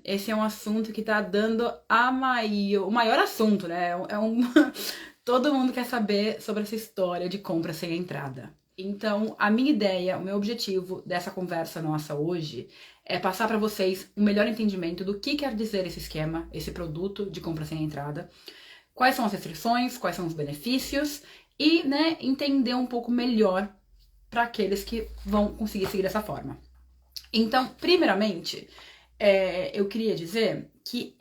esse é um assunto que tá dando o maior assunto, né? Todo mundo quer saber sobre essa história de compra sem entrada. Então, a minha ideia, o meu objetivo dessa conversa nossa hoje é passar para vocês um melhor entendimento do que quer dizer esse esquema, esse produto de compra sem entrada, quais são as restrições, quais são os benefícios e, né, entender um pouco melhor para aqueles que vão conseguir seguir dessa forma. Então, primeiramente, eu queria dizer que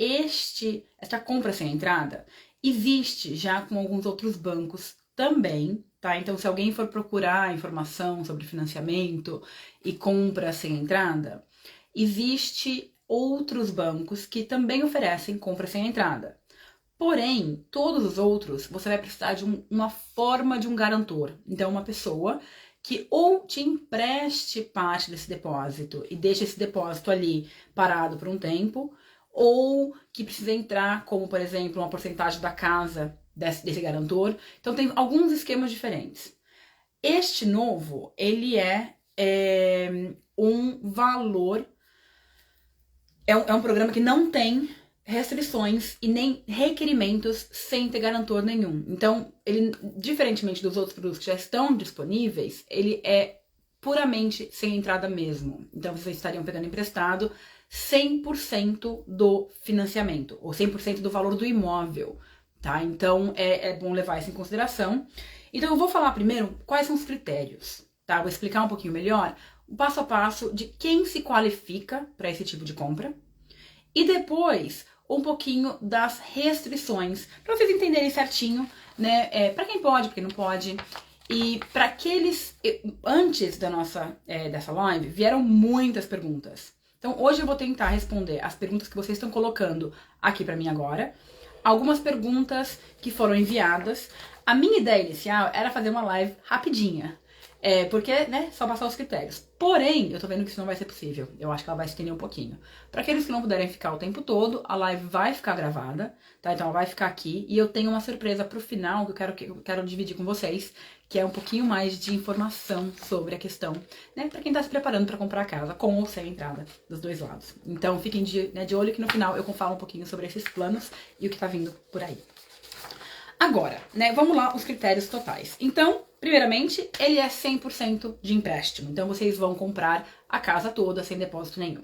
esta compra sem entrada existe já com alguns outros bancos também, tá? Então, se alguém for procurar informação sobre financiamento e compra sem entrada, existe outros bancos que também oferecem compra sem entrada. Porém, todos os outros, você vai precisar de uma forma de um garantor. Então, uma pessoa que ou te empreste parte desse depósito e deixe esse depósito ali parado por um tempo, ou que precisa entrar como, por exemplo, uma porcentagem da casa desse garantor. Então, tem alguns esquemas diferentes. Este novo, ele é um valor, é um programa que não tem restrições e nem requerimentos sem ter garantor nenhum. Então, ele, diferentemente dos outros produtos que já estão disponíveis, ele é puramente sem entrada mesmo. Então, vocês estariam pegando emprestado 100% do financiamento, ou 100% do valor do imóvel, tá? Então, é bom levar isso em consideração. Então, eu vou falar primeiro quais são os critérios, tá? Vou explicar um pouquinho melhor o passo a passo de quem se qualifica para esse tipo de compra. E depois, um pouquinho das restrições, para vocês entenderem certinho, né, para quem pode, para quem não pode. E para aqueles, antes dessa live, vieram muitas perguntas. Então, hoje eu vou tentar responder as perguntas que vocês estão colocando aqui para mim agora. Algumas perguntas que foram enviadas. A minha ideia inicial era fazer uma live rapidinha. Porque, né, só passar os critérios. Porém, eu tô vendo que isso não vai ser possível. Eu acho que ela vai se estender um pouquinho. Para aqueles que não puderem ficar o tempo todo, a live vai ficar gravada, tá? Então ela vai ficar aqui. E eu tenho uma surpresa pro final que eu quero dividir com vocês, que é um pouquinho mais de informação sobre a questão, né? Pra quem tá se preparando para comprar a casa, com ou sem entrada, dos dois lados. Então fiquem de olho que no final eu falo um pouquinho sobre esses planos e o que tá vindo por aí. Agora, né, vamos lá, os critérios totais. Então, primeiramente, ele é 100% de empréstimo. Então, vocês vão comprar a casa toda sem depósito nenhum.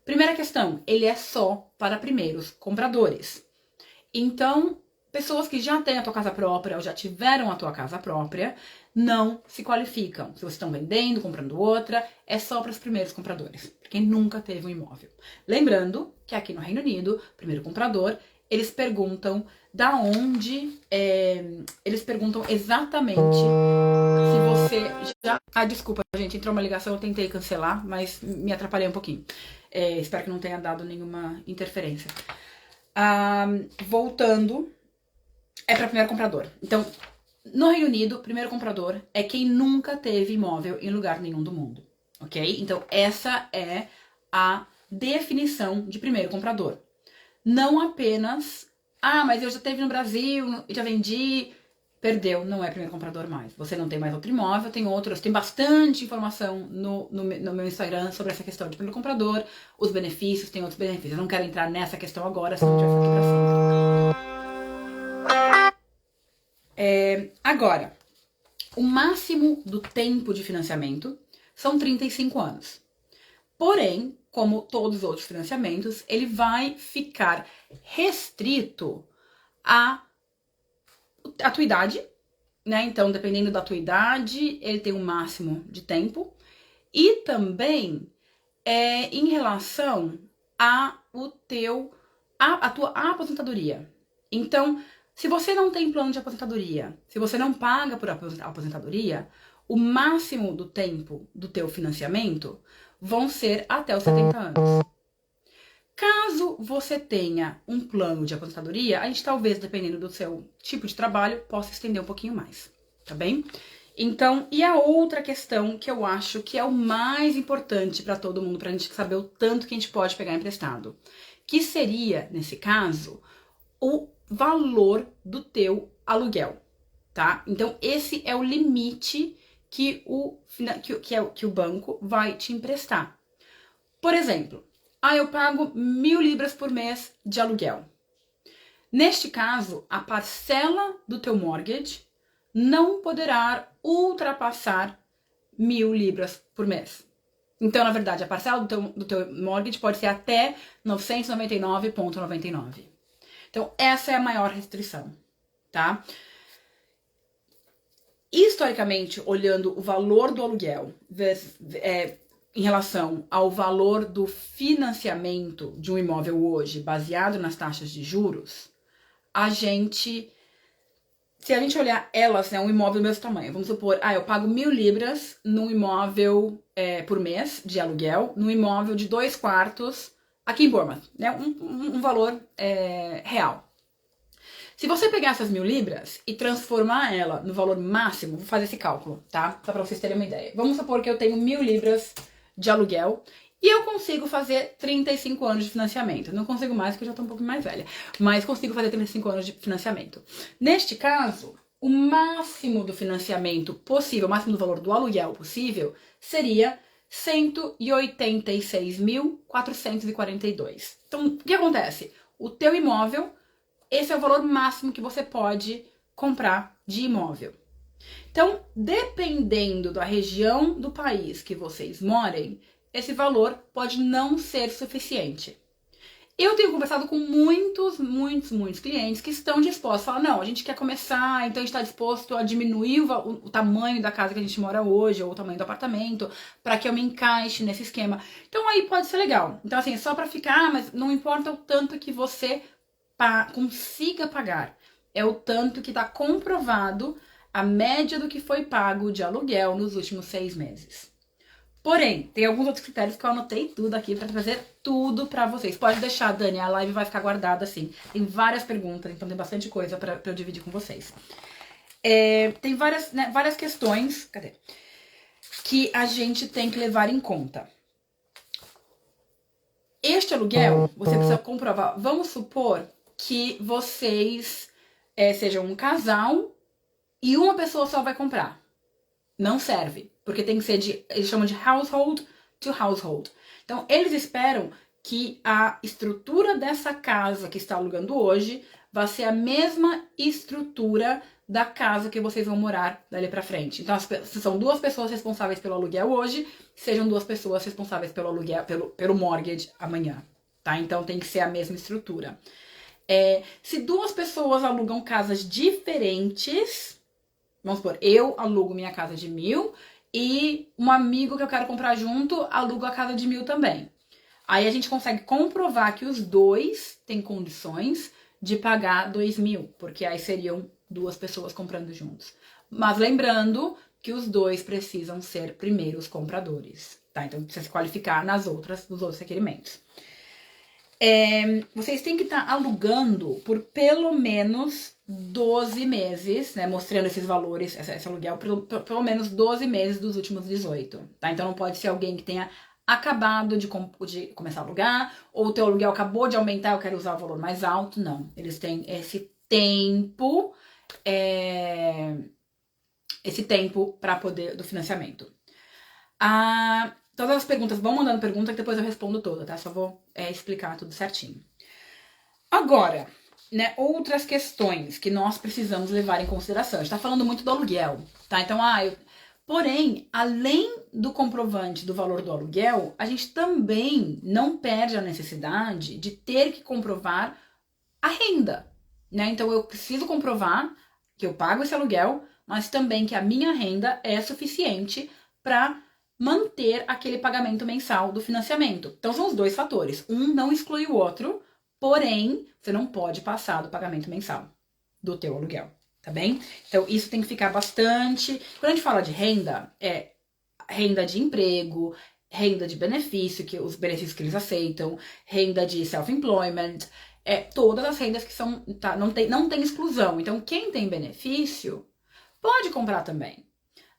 Primeira questão, ele é só para primeiros compradores. Então, pessoas que já têm a tua casa própria ou já tiveram a tua casa própria, não se qualificam. Se vocês estão vendendo, comprando outra, é só para os primeiros compradores. Para quem nunca teve um imóvel. Lembrando que aqui no Reino Unido, primeiro comprador, eles perguntam da onde, eles perguntam exatamente se você já... Ah, desculpa, gente, entrou uma ligação, eu tentei cancelar, mas me atrapalhei um pouquinho. Espero que não tenha dado nenhuma interferência. Voltando, é para primeiro comprador. Então, no Reino Unido, primeiro comprador é quem nunca teve imóvel em lugar nenhum do mundo, ok? Então, essa é a definição de primeiro comprador. Não apenas, mas eu já teve no Brasil, já vendi, perdeu, não é primeiro comprador mais. Você não tem mais outro imóvel, tem outros, tem bastante informação no meu Instagram sobre essa questão de primeiro comprador, os benefícios, tem outros benefícios. Eu não quero entrar nessa questão agora, senão a gente vai ficar aqui pra sempre. Agora, o máximo do tempo de financiamento são 35 anos. Porém, como todos os outros financiamentos, ele vai ficar restrito à tua idade, né? Então, dependendo da tua idade, ele tem um máximo de tempo. E também em relação à tua aposentadoria. Então, se você não tem plano de aposentadoria, se você não paga por aposentadoria, o máximo do tempo do teu financiamento vão ser até os 70 anos. Caso você tenha um plano de aposentadoria, a gente talvez, dependendo do seu tipo de trabalho, possa estender um pouquinho mais, tá bem? Então, e a outra questão que eu acho que é o mais importante para todo mundo, pra gente saber o tanto que a gente pode pegar emprestado, que seria, nesse caso, o valor do teu aluguel, tá? Então, esse é o limite que o banco vai te emprestar. Por exemplo, Ah, eu pago 1.000 libras por mês de aluguel. Neste caso, a parcela do teu mortgage não poderá ultrapassar 1.000 libras por mês. Então, na verdade, a parcela do teu mortgage pode ser até 999,99. Então, essa é a maior restrição, tá? Historicamente, olhando o valor do aluguel em relação ao valor do financiamento de um imóvel hoje, baseado nas taxas de juros, se a gente olhar elas, né, um imóvel do mesmo tamanho, vamos supor, eu pago 1.000 libras num imóvel por mês de aluguel, num imóvel de 2 quartos aqui em Bournemouth, né, um valor real. Se você pegar essas 1.000 libras e transformar ela no valor máximo, vou fazer esse cálculo, tá? Só pra vocês terem uma ideia. Vamos supor que eu tenho 1.000 libras de aluguel e eu consigo fazer 35 anos de financiamento. Não consigo mais, porque eu já tô um pouco mais velha. Mas consigo fazer 35 anos de financiamento. Neste caso, o máximo do financiamento possível, o máximo do valor do aluguel possível, seria 186.442. Então, o que acontece? O teu imóvel, esse é o valor máximo que você pode comprar de imóvel. Então, dependendo da região do país que vocês morem, esse valor pode não ser suficiente. Eu tenho conversado com muitos clientes que estão dispostos a falar, não, a gente quer começar, então a gente está disposto a diminuir o tamanho da casa que a gente mora hoje, ou o tamanho do apartamento, para que eu me encaixe nesse esquema. Então aí pode ser legal. Então assim, só para ficar, mas não importa o tanto que você consiga pagar, é o tanto que está comprovado a média do que foi pago de aluguel nos últimos 6 meses. Porém, tem alguns outros critérios que eu anotei tudo aqui para trazer tudo para vocês. Pode deixar, Dani, a live vai ficar guardada assim. Tem várias perguntas, então tem bastante coisa para eu dividir com vocês. Tem várias questões, que a gente tem que levar em conta. Este aluguel, você precisa comprovar. Vamos supor que vocês sejam um casal e uma pessoa só vai comprar. Não serve, porque tem que ser eles chamam de household to household. Então, eles esperam que a estrutura dessa casa que está alugando hoje vai ser a mesma estrutura da casa que vocês vão morar dali pra frente. Então, se são 2 pessoas responsáveis pelo aluguel hoje, sejam 2 pessoas responsáveis pelo aluguel, pelo mortgage amanhã, tá? Então, tem que ser a mesma estrutura. Se 2 pessoas alugam casas diferentes, vamos supor, eu alugo minha casa de 1.000 e um amigo que eu quero comprar junto aluga a casa de 1.000 também. Aí a gente consegue comprovar que os 2 têm condições de pagar 2.000, porque aí seriam 2 pessoas comprando juntos. Mas lembrando que os 2 precisam ser primeiros compradores, tá? Então precisa se qualificar nos outros requerimentos. Vocês têm que estar alugando por pelo menos 12 meses, né? Mostrando esses valores, esse aluguel, pelo menos 12 meses dos últimos 18, tá? Então não pode ser alguém que tenha acabado de começar a alugar, ou o teu aluguel acabou de aumentar, eu quero usar o valor mais alto. Não, eles têm esse tempo para poder do financiamento. Todas as perguntas, vão mandando pergunta que depois eu respondo toda, tá? Só vou explicar tudo certinho. Agora, né, outras questões que nós precisamos levar em consideração. A gente tá falando muito do aluguel, tá? Então, porém, além do comprovante do valor do aluguel, a gente também não perde a necessidade de ter que comprovar a renda, né? Então, eu preciso comprovar que eu pago esse aluguel, mas também que a minha renda é suficiente para manter aquele pagamento mensal do financiamento. Então, são os 2 fatores. Um não exclui o outro, porém, você não pode passar do pagamento mensal do teu aluguel, tá bem? Então, isso tem que ficar bastante... Quando a gente fala de renda, renda de emprego, renda de benefício, os benefícios que eles aceitam, renda de self-employment, todas as rendas que são... Tá, não tem exclusão. Então, quem tem benefício pode comprar também.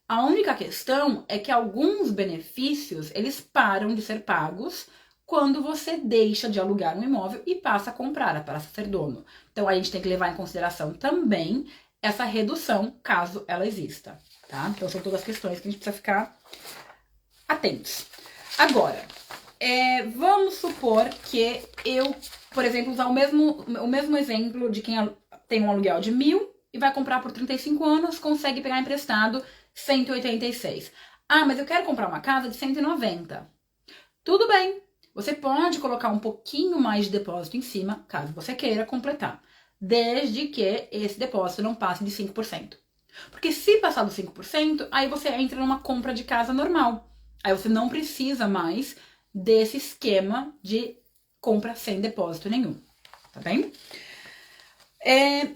A única questão é que alguns benefícios, eles param de ser pagos quando você deixa de alugar um imóvel e passa a comprar, passa a ser dono. Então, a gente tem que levar em consideração também essa redução, caso ela exista, tá? Então, são todas as questões que a gente precisa ficar atentos. Agora, Vamos supor que eu, por exemplo, usar o mesmo exemplo de quem tem um aluguel de 1.000 e vai comprar por 35 anos, consegue pegar emprestado 186. Ah, mas eu quero comprar uma casa de 190. Tudo bem, você pode colocar um pouquinho mais de depósito em cima, caso você queira completar, desde que esse depósito não passe de 5%. Porque se passar dos 5%, aí você entra numa compra de casa normal. Aí você não precisa mais desse esquema de compra sem depósito nenhum, tá bem?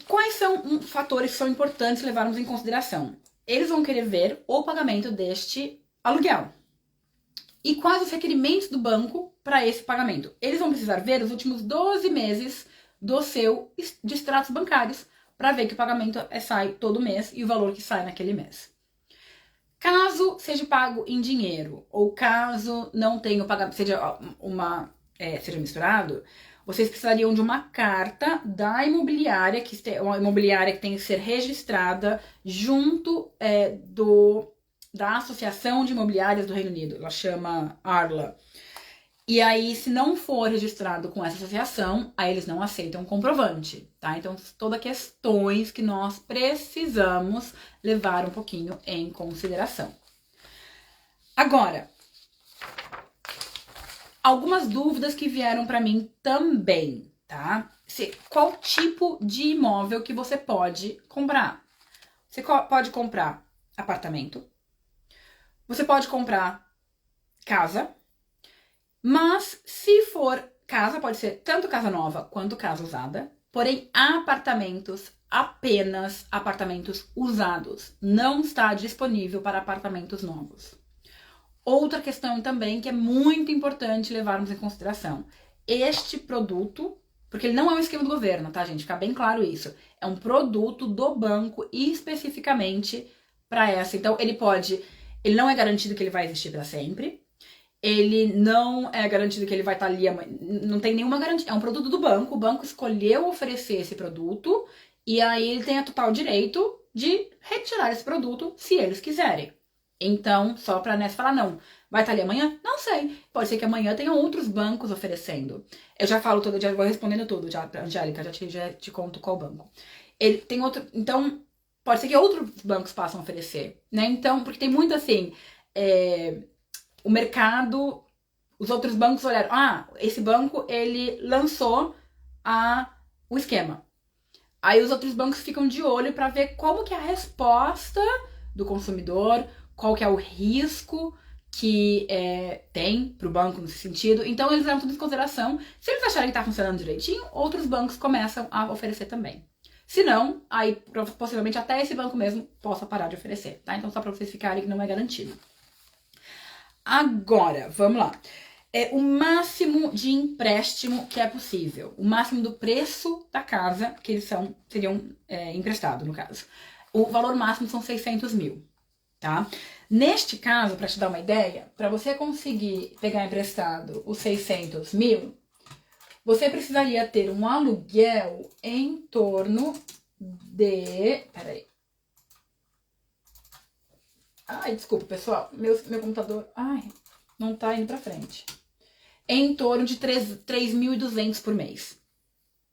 Quais são fatores que são importantes levarmos em consideração? Eles vão querer ver o pagamento deste aluguel. E quais os requerimentos do banco para esse pagamento? Eles vão precisar ver os últimos 12 meses do seu de extratos bancários para ver que o pagamento sai todo mês e o valor que sai naquele mês. Caso seja pago em dinheiro ou caso não tenha o pagamento, seja misturado, vocês precisariam de uma carta da imobiliária, uma imobiliária que tem que ser registrada junto da Associação de Imobiliárias do Reino Unido, ela chama ARLA. E aí, se não for registrado com essa associação, aí eles não aceitam comprovante, tá? Então, todas questões que nós precisamos levar um pouquinho em consideração. Agora, algumas dúvidas que vieram para mim também, tá? Qual tipo de imóvel que você pode comprar? Você pode comprar apartamento, você pode comprar casa, mas se for casa, pode ser tanto casa nova quanto casa usada, porém apartamentos, apenas apartamentos usados, não está disponível para apartamentos novos. Outra questão também que é muito importante levarmos em consideração, este produto, porque ele não é um esquema do governo, tá, gente? Fica bem claro isso. É um produto do banco especificamente para essa. Então, ele não é garantido que ele vai existir para sempre. Ele não é garantido que ele vai estar ali, não tem nenhuma garantia. É um produto do banco, o banco escolheu oferecer esse produto e aí ele tem a total direito de retirar esse produto se eles quiserem. Então, só para Ness falar, não, vai estar ali amanhã? Não sei. Pode ser que amanhã tenham outros bancos oferecendo. Eu já falo tudo, já vou respondendo tudo, já, Angélica, já te conto qual banco. Ele tem outro, então, pode ser que outros bancos possam oferecer, né? Então, porque tem muito assim, o mercado, os outros bancos olharam, esse banco, ele lançou o esquema. Aí os outros bancos ficam de olho para ver como que é a resposta do consumidor, qual que é o risco que tem para o banco nesse sentido. Então eles levam tudo em consideração. Se eles acharem que está funcionando direitinho, outros bancos começam a oferecer também. Se não, aí possivelmente até esse banco mesmo possa parar de oferecer, tá? Então só para vocês ficarem que não é garantido. Agora, vamos lá. O máximo de empréstimo que é possível. O máximo do preço da casa que eles seriam emprestados, no caso. O valor máximo são 600 mil, tá? Neste caso, para te dar uma ideia, para você conseguir pegar emprestado os 600 mil, você precisaria ter um aluguel em torno de... Peraí. Ai, desculpa, pessoal. Meu computador... Ai, não tá indo pra frente. Em torno de 3.200 por mês,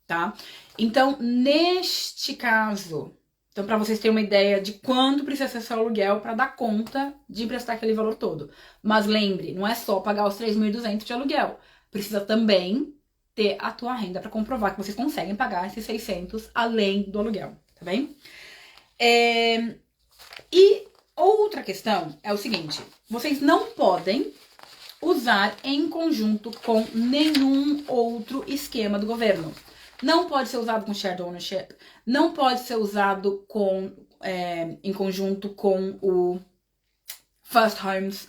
tá? Então, neste caso... Então, para vocês terem uma ideia de quanto precisa ser seu aluguel para dar conta de emprestar aquele valor todo. Mas lembre, não é só pagar os 3.200 de aluguel. Precisa também ter a tua renda para comprovar que vocês conseguem pagar esses 600 além do aluguel, tá bem? E outra questão é o seguinte, vocês não podem usar em conjunto com nenhum outro esquema do governo. Não pode ser usado com shared ownership, não pode ser usado em conjunto com o First Homes,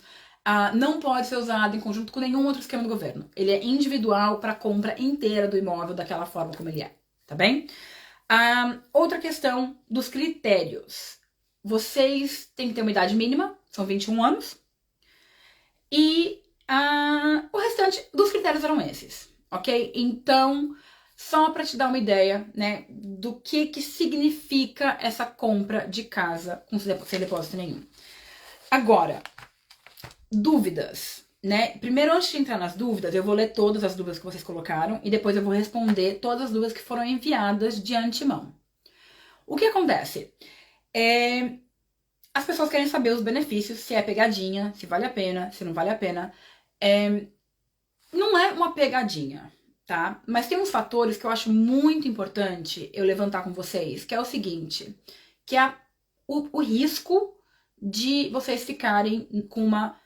não pode ser usado em conjunto com nenhum outro esquema do governo. Ele é individual para a compra inteira do imóvel daquela forma como ele é, tá bem? Outra questão dos critérios. Vocês têm que ter uma idade mínima, são 21 anos, e o restante dos critérios eram esses, ok? Então... Só para te dar uma ideia, né, do que significa essa compra de casa sem depósito nenhum. Agora, dúvidas. né? Primeiro, antes de entrar nas dúvidas, eu vou ler todas as dúvidas que vocês colocaram e depois eu vou responder todas as dúvidas que foram enviadas de antemão. O que acontece? As pessoas querem saber os benefícios, se é pegadinha, se vale a pena, se não vale a pena. Não é uma pegadinha, tá? Mas tem uns fatores que eu acho muito importante eu levantar com vocês, que é o seguinte, que é o risco de vocês ficarem com uma,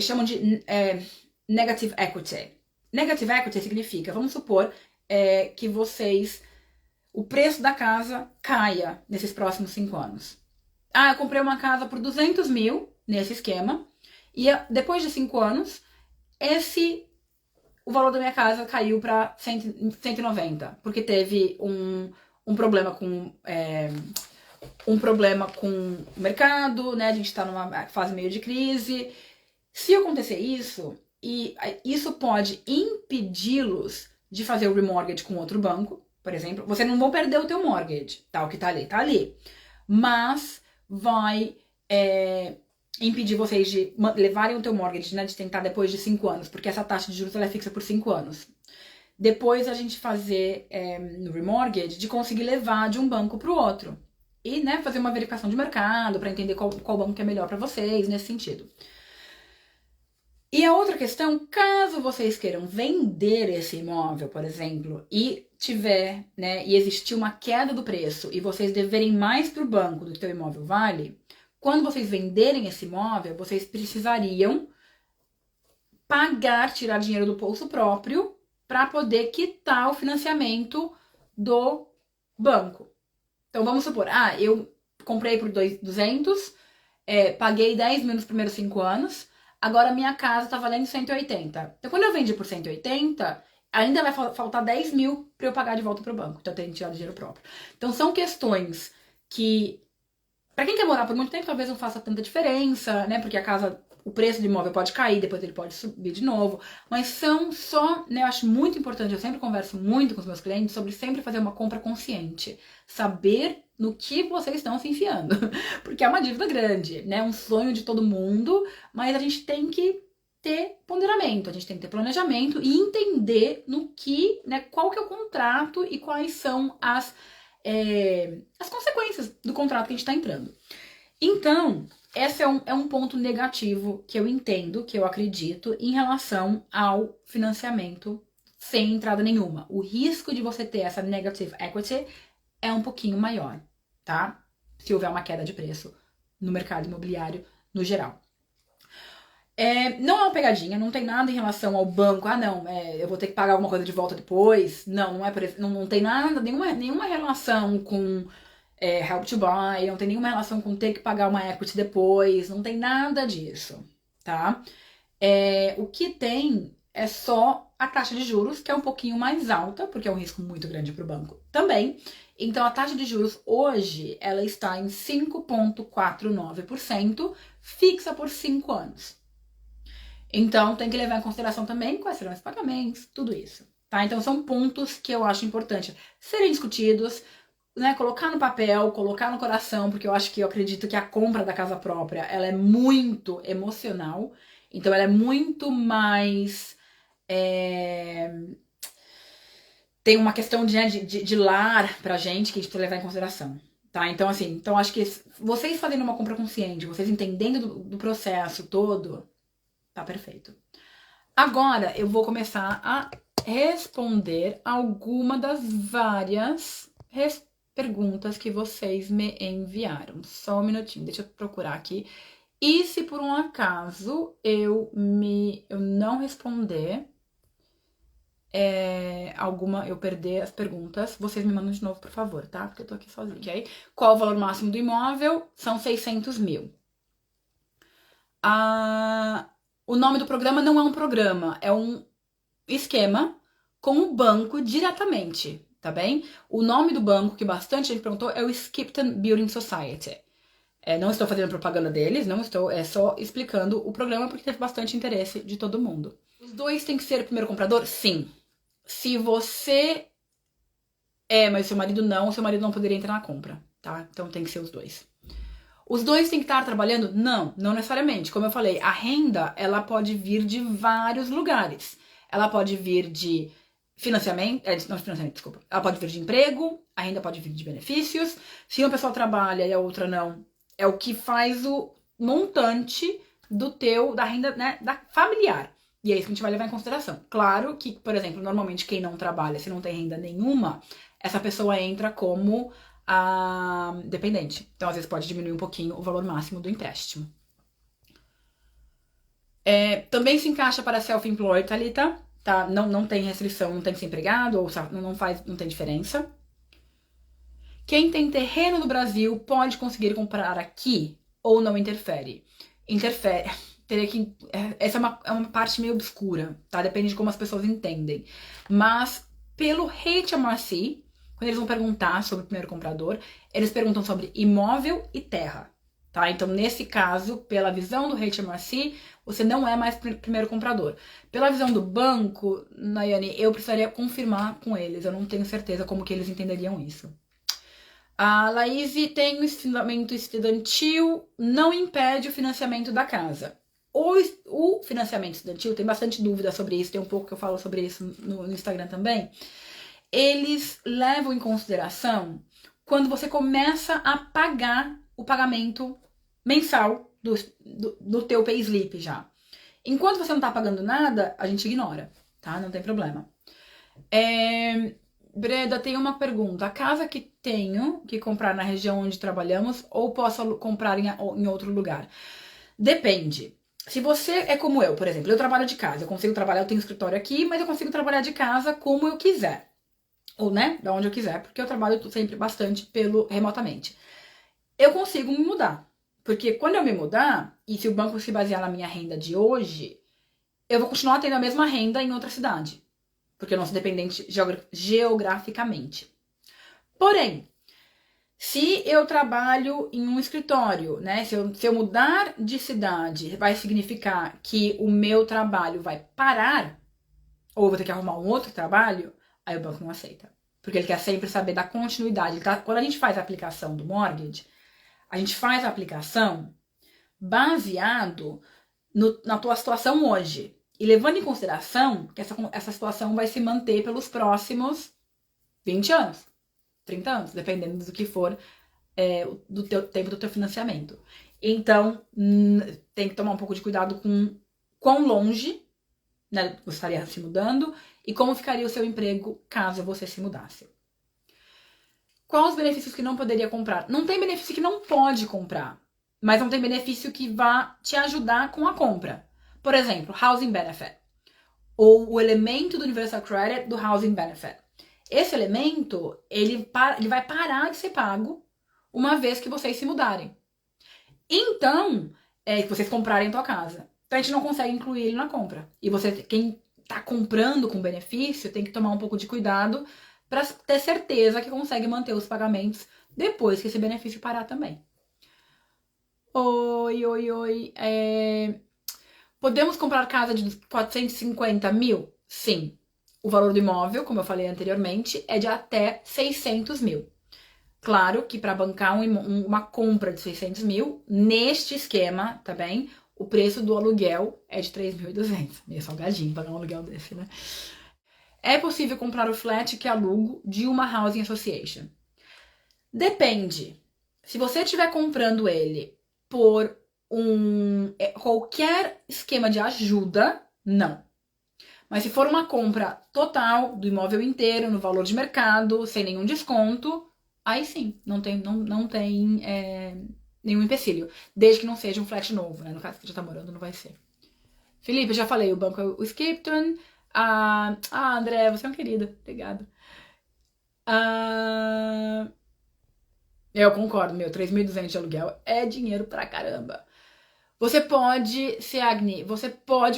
chamam de negative equity. Negative equity significa, vamos supor, que o preço da casa caia nesses próximos 5 anos. Eu comprei uma casa por 200 mil nesse esquema, e depois de 5 anos, o valor da minha casa caiu para 190, porque teve um problema com o mercado, né? A gente está numa fase meio de crise. Se acontecer isso, e isso pode impedi-los de fazer o remortgage com outro banco, por exemplo, você não vai perder o teu mortgage, tá? O que tá ali. Mas vai impedir vocês de levarem o teu mortgage, né? De tentar depois de 5 anos, porque essa taxa de juros ela é fixa por 5 anos. Depois a gente fazer no remortgage de conseguir levar de um banco para o outro. E, né, fazer uma verificação de mercado para entender qual banco é melhor para vocês nesse sentido. E a outra questão, caso vocês queiram vender esse imóvel, por exemplo, e tiver, né, e existir uma queda do preço e vocês deverem mais para o banco do que o teu imóvel vale, quando vocês venderem esse imóvel, vocês precisariam tirar dinheiro do bolso próprio para poder quitar o financiamento do banco. Então vamos supor, eu comprei por 200, paguei 10 mil nos primeiros 5 anos, agora minha casa tá valendo 180. Então quando eu vendi por 180, ainda vai faltar 10 mil para eu pagar de volta pro banco. Então eu tenho que tirar dinheiro próprio. Então são questões que, para quem quer morar por muito tempo, talvez não faça tanta diferença, né? Porque o preço do imóvel pode cair, depois ele pode subir de novo. Mas são só, né? Eu acho muito importante, eu sempre converso muito com os meus clientes sobre sempre fazer uma compra consciente. Saber no que vocês estão se enfiando. Porque é uma dívida grande, né? Um sonho de todo mundo, mas a gente tem que ter ponderamento, a gente tem que ter planejamento e entender né, qual que é o contrato e quais são as consequências do contrato que a gente está entrando. Então, esse é um ponto negativo que eu entendo, que eu acredito, em relação ao financiamento sem entrada nenhuma. O risco de você ter essa negative equity é um pouquinho maior, tá? Se houver uma queda de preço no mercado imobiliário no geral. Não é uma pegadinha, não tem nada em relação ao banco. Eu vou ter que pagar alguma coisa de volta depois. Não é por isso, não tem nada, nenhuma relação com help to buy, não tem nenhuma relação com ter que pagar uma equity depois, não tem nada disso, tá? O que tem é só a taxa de juros, que é um pouquinho mais alta, porque é um risco muito grande para o banco também. Então, a taxa de juros hoje, ela está em 5,49%, fixa por 5 anos. Então, tem que levar em consideração também quais serão os pagamentos, tudo isso, tá? Então, são pontos que eu acho importante serem discutidos, né? Colocar no papel, colocar no coração, porque eu acredito que a compra da casa própria, ela é muito emocional, então ela é muito mais... Tem uma questão de lar pra gente que a gente precisa levar em consideração, tá? Então, assim, acho que vocês fazendo uma compra consciente, vocês entendendo do processo todo, tá perfeito. Agora, eu vou começar a responder alguma das várias perguntas que vocês me enviaram. Só um minutinho, deixa eu procurar aqui. E se por um acaso eu não responder eu perder as perguntas, vocês me mandam de novo, por favor, tá? Porque eu tô aqui sozinha, ok? Qual o valor máximo do imóvel? São 600 mil. O nome do programa não é um programa, é um esquema com o banco diretamente, tá bem? O nome do banco, que bastante gente perguntou, é o Skipton Building Society. Não estou fazendo propaganda deles, é só explicando o programa porque teve bastante interesse de todo mundo. Os dois têm que ser o primeiro comprador? Sim. Se você mas seu marido não poderia entrar na compra, tá? Então tem que ser os dois. Os dois têm que estar trabalhando? Não, não necessariamente. Como eu falei, a renda, ela pode vir de vários lugares. Ela pode vir de financiamento, não de financiamento, desculpa. Ela pode vir de emprego, a renda pode vir de benefícios. Se uma pessoa trabalha e a outra não, é o que faz o montante da renda, né, da familiar. E é isso que a gente vai levar em consideração. Claro que, por exemplo, normalmente quem não trabalha, se não tem renda nenhuma, essa pessoa entra como dependente. Então, às vezes, pode diminuir um pouquinho o valor máximo do empréstimo. Também se encaixa para self-employed, Thalita, tá? Não tem restrição, não tem que ser empregado, ou não tem diferença. Quem tem terreno no Brasil pode conseguir comprar aqui ou não interfere? Interfere. Teria que. Essa é uma parte meio obscura, tá? Depende de como as pessoas entendem. Mas, pelo HMRC, quando eles vão perguntar sobre o primeiro comprador, eles perguntam sobre imóvel e terra, tá? Então, nesse caso, pela visão do HMRC, você não é mais primeiro comprador. Pela visão do banco, Nayane, eu precisaria confirmar com eles. Eu não tenho certeza como que eles entenderiam isso. A Laís tem um financiamento estudantil, não impede o financiamento da casa. O financiamento estudantil, tem bastante dúvida sobre isso, tem um pouco que eu falo sobre isso no Instagram também. Eles levam em consideração quando você começa a pagar o pagamento mensal do teu payslip já. Enquanto você não tá pagando nada, a gente ignora, tá? Não tem problema. Breda, tem uma pergunta. A casa que tenho que comprar na região onde trabalhamos ou posso comprar em outro lugar? Depende. Se você é como eu, por exemplo, eu trabalho de casa, eu consigo trabalhar, eu tenho escritório aqui, mas eu consigo trabalhar de casa como eu quiser. Ou, né, da onde eu quiser, porque eu trabalho sempre bastante remotamente. Eu consigo me mudar. Porque quando eu me mudar, e se o banco se basear na minha renda de hoje, eu vou continuar tendo a mesma renda em outra cidade. Porque eu não sou dependente geograficamente. Porém, se eu trabalho em um escritório, né? Se eu mudar de cidade, vai significar que o meu trabalho vai parar, ou eu vou ter que arrumar um outro trabalho, aí o banco não aceita. Porque ele quer sempre saber da continuidade. Quando a gente faz a aplicação do mortgage, a gente faz a aplicação baseado na tua situação hoje. E levando em consideração que essa situação vai se manter pelos próximos 20 anos, 30 anos, dependendo do que for do teu tempo do teu financiamento. Então, tem que tomar um pouco de cuidado com quão longe, né, você estaria se mudando e como ficaria o seu emprego caso você se mudasse. Quais os benefícios que não poderia comprar? Não tem benefício que não pode comprar, mas não tem benefício que vá te ajudar com a compra. Por exemplo, Housing Benefit, ou o elemento do Universal Credit do Housing Benefit. Esse elemento, ele vai parar de ser pago uma vez que vocês se mudarem. Então, que vocês comprarem a tua casa. Então, a gente não consegue incluir ele na compra. E quem está comprando com benefício, tem que tomar um pouco de cuidado para ter certeza que consegue manter os pagamentos depois que esse benefício parar também. Oi. Podemos comprar casa de 450 mil? Sim. O valor do imóvel, como eu falei anteriormente, é de até 600 mil. Claro que para bancar uma compra de 600 mil, neste esquema, tá bem? O preço do aluguel é de 3.200. Meio salgadinho pagar um aluguel desse, né? É possível comprar o flat que alugo de uma Housing Association? Depende. Se você estiver comprando ele por qualquer esquema de ajuda, não. Mas se for uma compra total do imóvel inteiro, no valor de mercado, sem nenhum desconto, aí sim, não tem nenhum empecilho. Desde que não seja um flat novo, né? No caso que você já tá morando, não vai ser. Felipe, eu já falei, o banco é o Skipton. André, você é um querido. Obrigada. Eu concordo, 3.200 de aluguel é dinheiro pra caramba. Você pode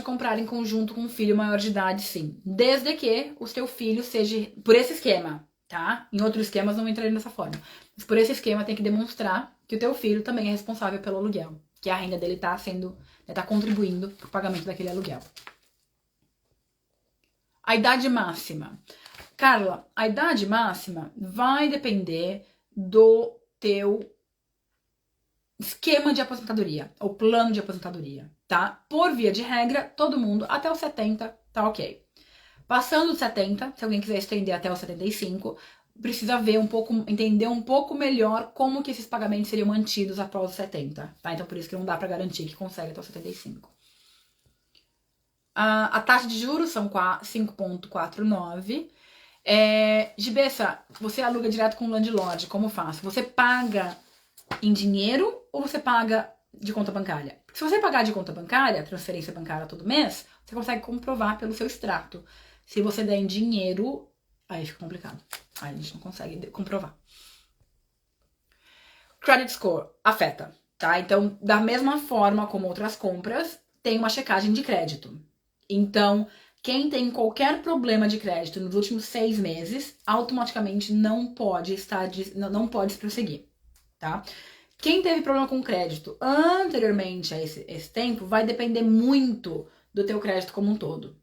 comprar em conjunto com um filho maior de idade, sim. Desde que o seu filho seja por esse esquema, tá? Em outros esquemas não entraria dessa forma. Mas por esse esquema tem que demonstrar que o teu filho também é responsável pelo aluguel. Que a renda dele tá contribuindo pro pagamento daquele aluguel. A idade máxima. Carla, a idade máxima vai depender do teu esquema de aposentadoria, ou plano de aposentadoria, tá? Por via de regra, todo mundo até os 70 tá ok. Passando dos 70, se alguém quiser estender até os 75, precisa ver um pouco, entender um pouco melhor como que esses pagamentos seriam mantidos após os 70, tá? Então por isso que não dá para garantir que consegue até os 75. A taxa de juros são 5,49. Gibessa, você aluga direto com o landlord, como faço? Você paga em dinheiro ou você paga de conta bancária? Porque se você pagar de conta bancária, transferência bancária todo mês, você consegue comprovar pelo seu extrato. Se você der em dinheiro, aí fica complicado. Aí a gente não consegue comprovar. Credit score afeta, tá? Então, da mesma forma como outras compras, tem uma checagem de crédito. Então, quem tem qualquer problema de crédito nos últimos 6 meses, automaticamente não pode prosseguir, tá? Quem teve problema com crédito anteriormente a esse tempo, vai depender muito do teu crédito como um todo.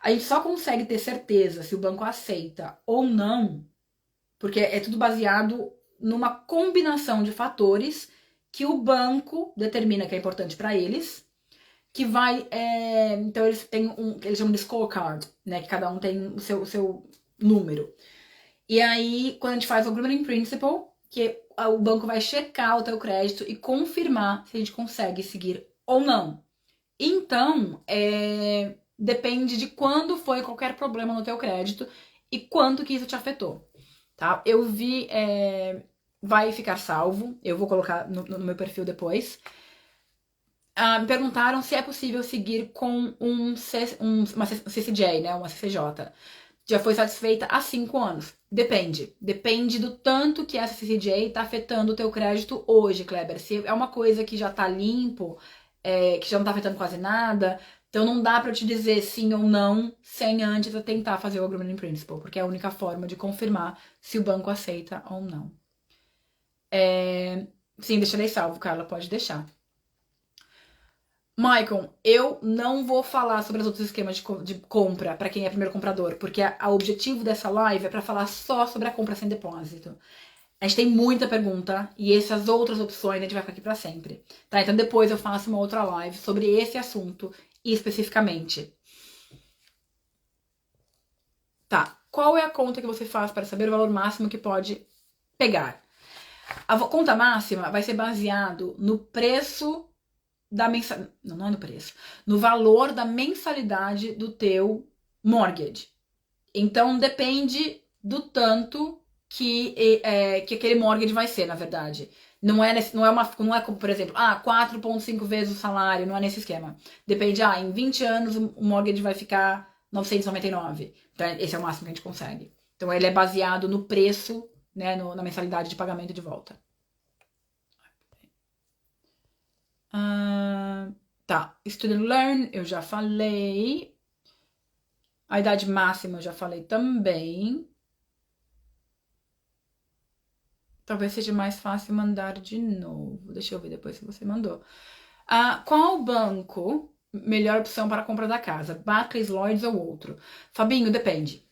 A gente só consegue ter certeza se o banco aceita ou não, porque é tudo baseado numa combinação de fatores que o banco determina que é importante para eles, que vai... então eles têm eles chamam de scorecard, né? Que cada um tem o seu número. E aí, quando a gente faz o agreement in principle, que o banco vai checar o teu crédito e confirmar se a gente consegue seguir ou não. Então, depende de quando foi qualquer problema no teu crédito e quanto que isso te afetou, tá? Eu vi, vai ficar salvo, eu vou colocar no meu perfil depois. Me perguntaram se é possível seguir com uma CCJ, né, uma CCJ. Já foi satisfeita há 5 anos. Depende. Depende do tanto que essa CCJ está afetando o teu crédito hoje, Kleber. Se é uma coisa que já está limpo, que já não está afetando quase nada, então não dá para eu te dizer sim ou não sem antes eu tentar fazer o agreement in principle, porque é a única forma de confirmar se o banco aceita ou não. Sim, deixarei salvo, Carla, pode deixar. Michael, eu não vou falar sobre os outros esquemas de compra para quem é primeiro comprador, porque o objetivo dessa live é para falar só sobre a compra sem depósito. A gente tem muita pergunta e essas outras opções a gente vai ficar aqui para sempre, tá? Então depois eu faço uma outra live sobre esse assunto especificamente. Tá, qual é a conta que você faz para saber o valor máximo que pode pegar? A conta máxima vai ser baseado no preço da mensalidade, não é no preço, no valor da mensalidade do teu mortgage. Então depende do tanto que aquele mortgage vai ser, na verdade. Não é como, por exemplo, 4,5 vezes o salário, não é nesse esquema. Depende, em 20 anos o mortgage vai ficar 999. Então esse é o máximo que a gente consegue. Então ele é baseado no preço, né, na mensalidade de pagamento de volta. Tá, Student Learn, eu já falei. A idade máxima eu já falei também. Talvez seja mais fácil mandar de novo. Deixa eu ver depois se você mandou. Qual banco melhor opção para a compra da casa? Barclays, Lloyds ou outro? Fabinho, depende.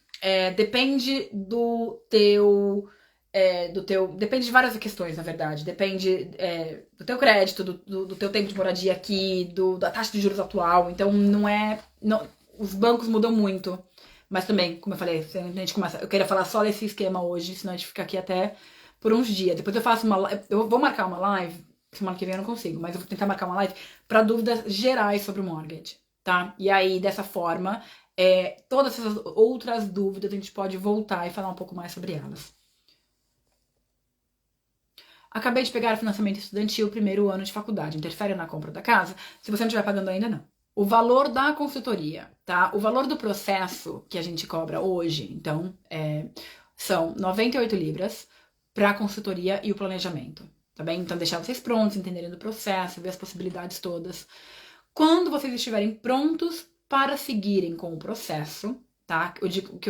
Depende do teu... depende de várias questões, na verdade. Depende do teu crédito, do teu tempo de moradia aqui, da taxa de juros atual. Então, os bancos mudam muito. Mas também, como eu falei, a gente começa... Eu queria falar só desse esquema hoje, senão a gente fica aqui até por uns dias. Depois eu faço eu vou marcar uma live, semana que vem eu não consigo, mas eu vou tentar marcar uma live para dúvidas gerais sobre o mortgage, tá? E aí, dessa forma, todas essas outras dúvidas a gente pode voltar e falar um pouco mais sobre elas. Acabei de pegar financiamento estudantil, primeiro ano de faculdade. Interfere na compra da casa? Se você não estiver pagando ainda, não. O valor da consultoria, tá? O valor do processo que a gente cobra hoje, então, são 98 libras para a consultoria e o planejamento, tá bem? Então, deixar vocês prontos, entenderem do processo, ver as possibilidades todas. Quando vocês estiverem prontos para seguirem com o processo, tá?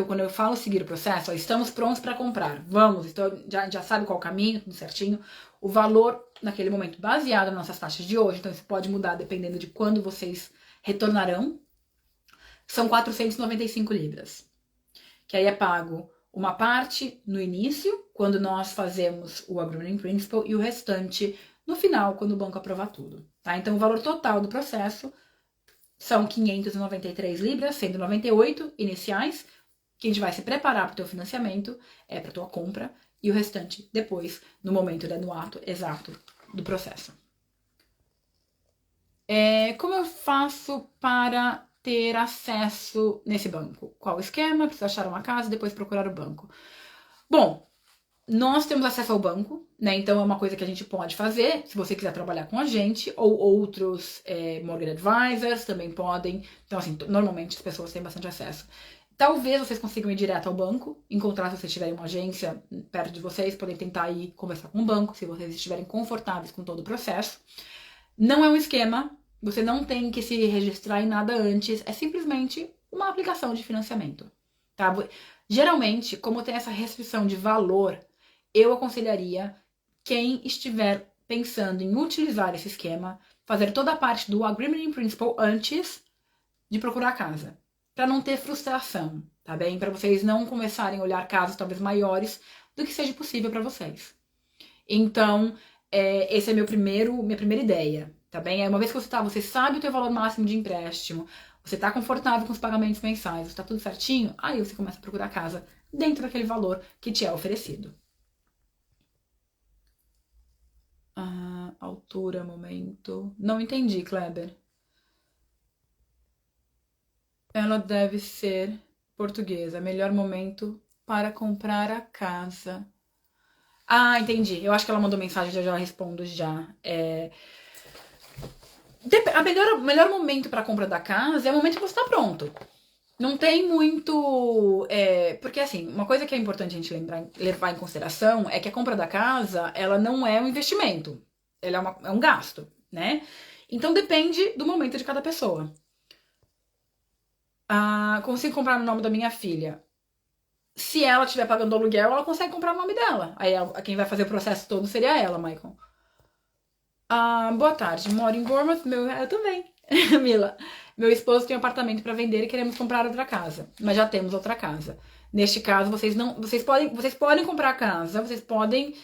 Quando eu falo seguir o processo, estamos prontos para comprar, vamos, então já sabe qual o caminho, tudo certinho. O valor, naquele momento, baseado nas nossas taxas de hoje, então isso pode mudar dependendo de quando vocês retornarão, são 495 libras, que aí é pago uma parte no início, quando nós fazemos o agreement in principle, e o restante no final, quando o banco aprovar tudo, tá? Então, o valor total do processo são 593 libras, sendo 98 iniciais, que a gente vai se preparar para o teu financiamento, para a tua compra, e o restante depois, no momento, no ato exato do processo. Como eu faço para ter acesso nesse banco? Qual o esquema? Preciso achar uma casa e depois procurar o banco. Bom, nós temos acesso ao banco, né? Então é uma coisa que a gente pode fazer, se você quiser trabalhar com a gente, ou outros mortgage advisors também podem. Então, assim, normalmente as pessoas têm bastante acesso. Talvez vocês consigam ir direto ao banco, encontrar se vocês tiverem uma agência perto de vocês, podem tentar ir conversar com o banco, se vocês estiverem confortáveis com todo o processo. Não é um esquema, você não tem que se registrar em nada antes, é simplesmente uma aplicação de financiamento, tá? Geralmente, como tem essa restrição de valor, eu aconselharia quem estiver pensando em utilizar esse esquema, fazer toda a parte do Agreement in Principle antes de procurar a casa, para não ter frustração, tá bem? Para vocês não começarem a olhar casos talvez maiores do que seja possível para vocês. Então, esse é minha primeira ideia, tá bem? Uma vez que você sabe o teu valor máximo de empréstimo, você tá confortável com os pagamentos mensais, está tudo certinho, aí você começa a procurar casa dentro daquele valor que te é oferecido. Altura, momento... Não entendi, Kleber. Ela deve ser portuguesa. Melhor momento para comprar a casa. Entendi. Eu acho que ela mandou mensagem, eu já respondo já. O melhor momento para a compra da casa é o momento que você está pronto. Não tem muito... porque, assim, uma coisa que é importante a gente levar em consideração é que a compra da casa, ela não é um investimento. Ela é um gasto, né? Então, depende do momento de cada pessoa. Consigo comprar no nome da minha filha. Se ela estiver pagando aluguel, ela consegue comprar no nome dela. Aí, quem vai fazer o processo todo seria ela, Michael. Boa tarde, moro em Bournemouth. Eu também, Mila. Meu esposo tem um apartamento para vender e queremos comprar outra casa, mas já temos outra casa. Neste caso, vocês podem comprar a casa, vocês podem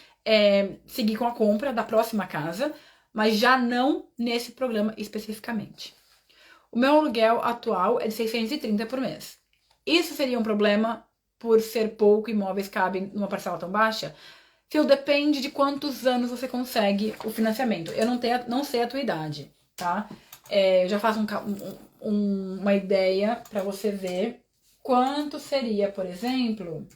seguir com a compra da próxima casa, mas já não nesse programa especificamente. O meu aluguel atual é de 630 por mês. Isso seria um problema por ser pouco imóveis cabem numa parcela tão baixa? Phil, depende de quantos anos você consegue o financiamento. Eu não sei a tua idade, tá? Eu já faço uma ideia para você ver quanto seria, por exemplo...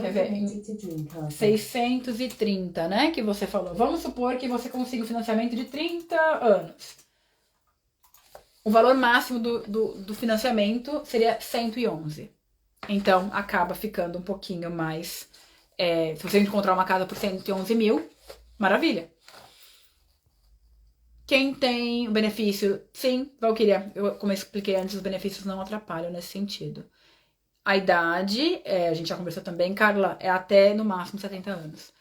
Quer ver? 630, né? Que você falou. Vamos supor que você consiga o financiamento de 30 anos. O valor máximo do financiamento seria 111. Então, acaba ficando um pouquinho mais... se você encontrar uma casa por 111 mil, maravilha. Quem tem o benefício... Sim, Valkyria, como eu expliquei antes, os benefícios não atrapalham nesse sentido. A idade, a gente já conversou também, Carla, é até no máximo 70 anos.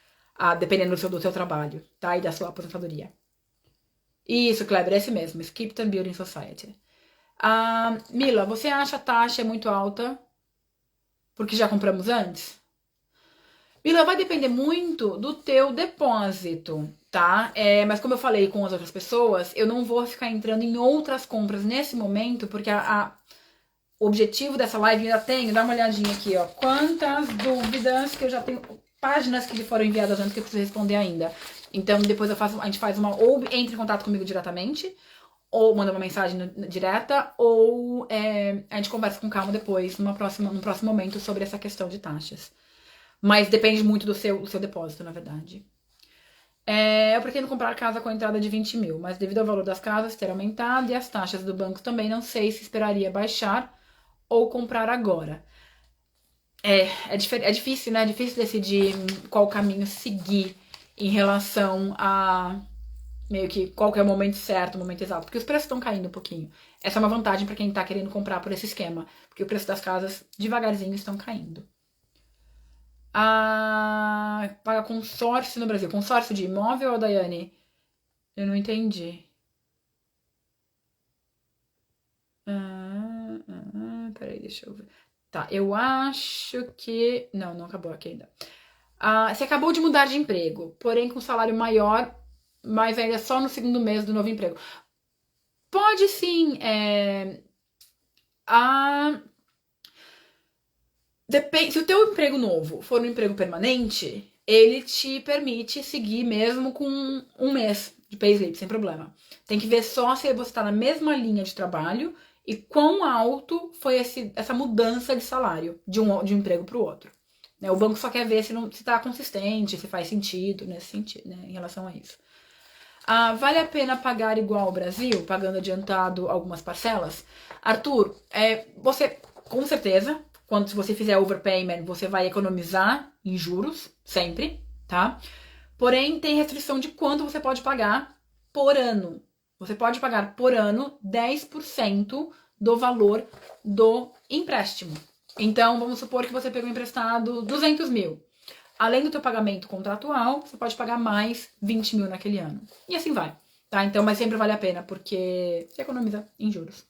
Dependendo do seu trabalho, tá? E da sua aposentadoria. Isso, Kleber, é esse mesmo. Skipton Building Society. Mila, você acha a taxa muito alta? Porque já compramos antes? Mila, vai depender muito do teu depósito, tá? Mas como eu falei com as outras pessoas, eu não vou ficar entrando em outras compras nesse momento, porque o objetivo dessa live ainda tenho, dá uma olhadinha aqui, ó. Quantas dúvidas que eu já tenho, páginas que foram enviadas antes que eu preciso responder ainda. Então, depois a gente faz ou entre em contato comigo diretamente, ou manda uma mensagem direta, ou a gente conversa com calma depois, num próximo momento, sobre essa questão de taxas. Mas depende muito do seu depósito, na verdade. Eu pretendo comprar casa com entrada de 20 mil, mas devido ao valor das casas ter aumentado e as taxas do banco também, não sei se esperaria baixar ou comprar agora. É difícil, né? É difícil decidir qual caminho seguir em relação a meio que qual que é o momento certo, o momento exato, porque os preços estão caindo um pouquinho. Essa é uma vantagem para quem tá querendo comprar por esse esquema, porque o preço das casas devagarzinho estão caindo. Paga consórcio no Brasil. Consórcio de imóvel, Daiane? Eu não entendi. Peraí, deixa eu ver. Tá, eu acho que... Não acabou aqui ainda. Você acabou de mudar de emprego, porém com salário maior, mas ainda só no segundo mês do novo emprego. Pode sim. Depende, se o teu emprego novo for um emprego permanente, ele te permite seguir mesmo com um mês de payslip, sem problema. Tem que ver só se você está na mesma linha de trabalho e quão alto foi essa mudança de salário de um emprego para o outro. Né? O banco só quer ver se está consistente, se faz sentido nesse sentido, né, em relação a isso. Vale a pena pagar igual ao Brasil, pagando adiantado algumas parcelas? Arthur, você, com certeza, se você fizer overpayment, você vai economizar em juros, sempre, tá? Porém, tem restrição de quanto você pode pagar por ano. Você pode pagar por ano 10% do valor do empréstimo. Então, vamos supor que você pegou emprestado 200 mil. Além do teu pagamento contratual, você pode pagar mais 20 mil naquele ano. E assim vai, tá? Então, mas sempre vale a pena, porque você economiza em juros.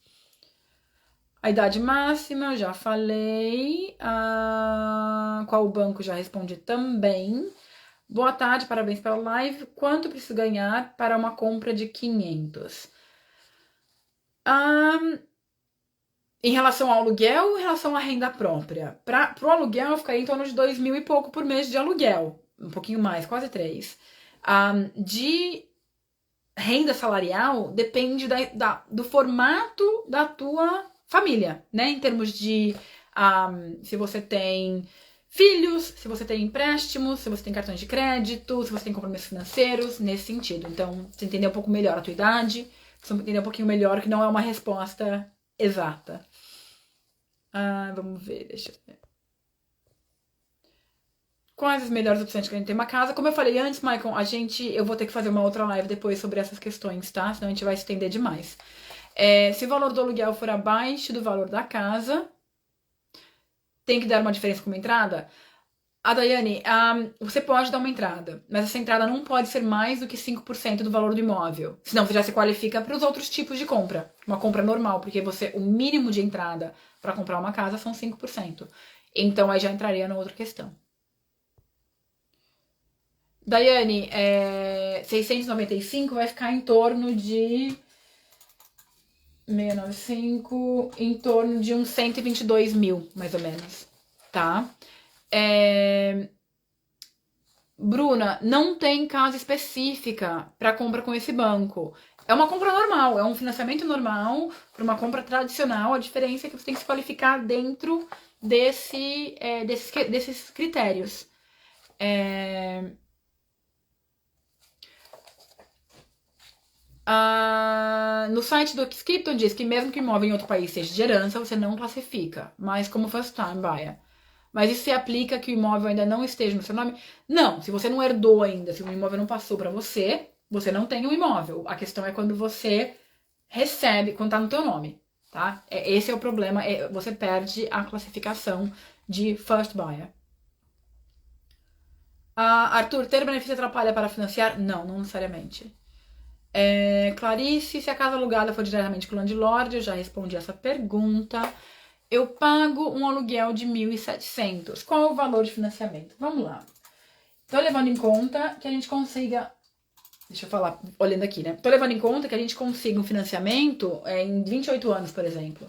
A idade máxima, eu já falei. Qual banco, já respondi também. Boa tarde, parabéns pela live. Quanto preciso ganhar para uma compra de 500? Em relação ao aluguel ou em relação à renda própria? Para o aluguel, eu ficaria em torno de 2 mil e pouco por mês de aluguel. Um pouquinho mais, quase 3. De renda salarial, depende do formato da tua família, né? Em termos de se você tem filhos, se você tem empréstimos, se você tem cartões de crédito, se você tem compromissos financeiros, nesse sentido. Então, você entender um pouco melhor a tua idade, você entender um pouquinho melhor que não é uma resposta exata. Vamos ver, deixa eu ver. Quais as melhores opções que a gente tem uma casa? Como eu falei antes, Michael, eu vou ter que fazer uma outra live depois sobre essas questões, tá? Senão a gente vai se estender demais. Se o valor do aluguel for abaixo do valor da casa, tem que dar uma diferença como entrada? Daiane, você pode dar uma entrada, mas essa entrada não pode ser mais do que 5% do valor do imóvel. Senão você já se qualifica para os outros tipos de compra. Uma compra normal, porque o mínimo de entrada para comprar uma casa são 5%. Então aí já entraria na outra questão. Daiane, 695 vai ficar em torno de 695, em torno de uns 122 mil, mais ou menos, tá? Bruna, não tem casa específica para compra com esse banco. É uma compra normal, é um financiamento normal para uma compra tradicional. A diferença é que você tem que se qualificar dentro desses critérios. No site do Skipton diz que mesmo que o imóvel em outro país seja de herança, você não classifica, mas como first time buyer. Mas isso se aplica que o imóvel ainda não esteja no seu nome? Não, se você não herdou ainda, se o imóvel não passou para você, você não tem o imóvel. A questão é quando você recebe, quando tá no teu nome, tá? Esse é o problema, você perde a classificação de first buyer. Arthur, ter benefício atrapalha para financiar? Não, não necessariamente. Clarice, se a casa alugada for diretamente com o landlord, eu já respondi essa pergunta. Eu pago um aluguel de 1.700. Qual é o valor de financiamento? Vamos lá. Tô levando em conta que a gente consiga... Deixa eu falar, olhando aqui, né? Tô levando em conta que a gente consiga um financiamento em 28 anos, por exemplo.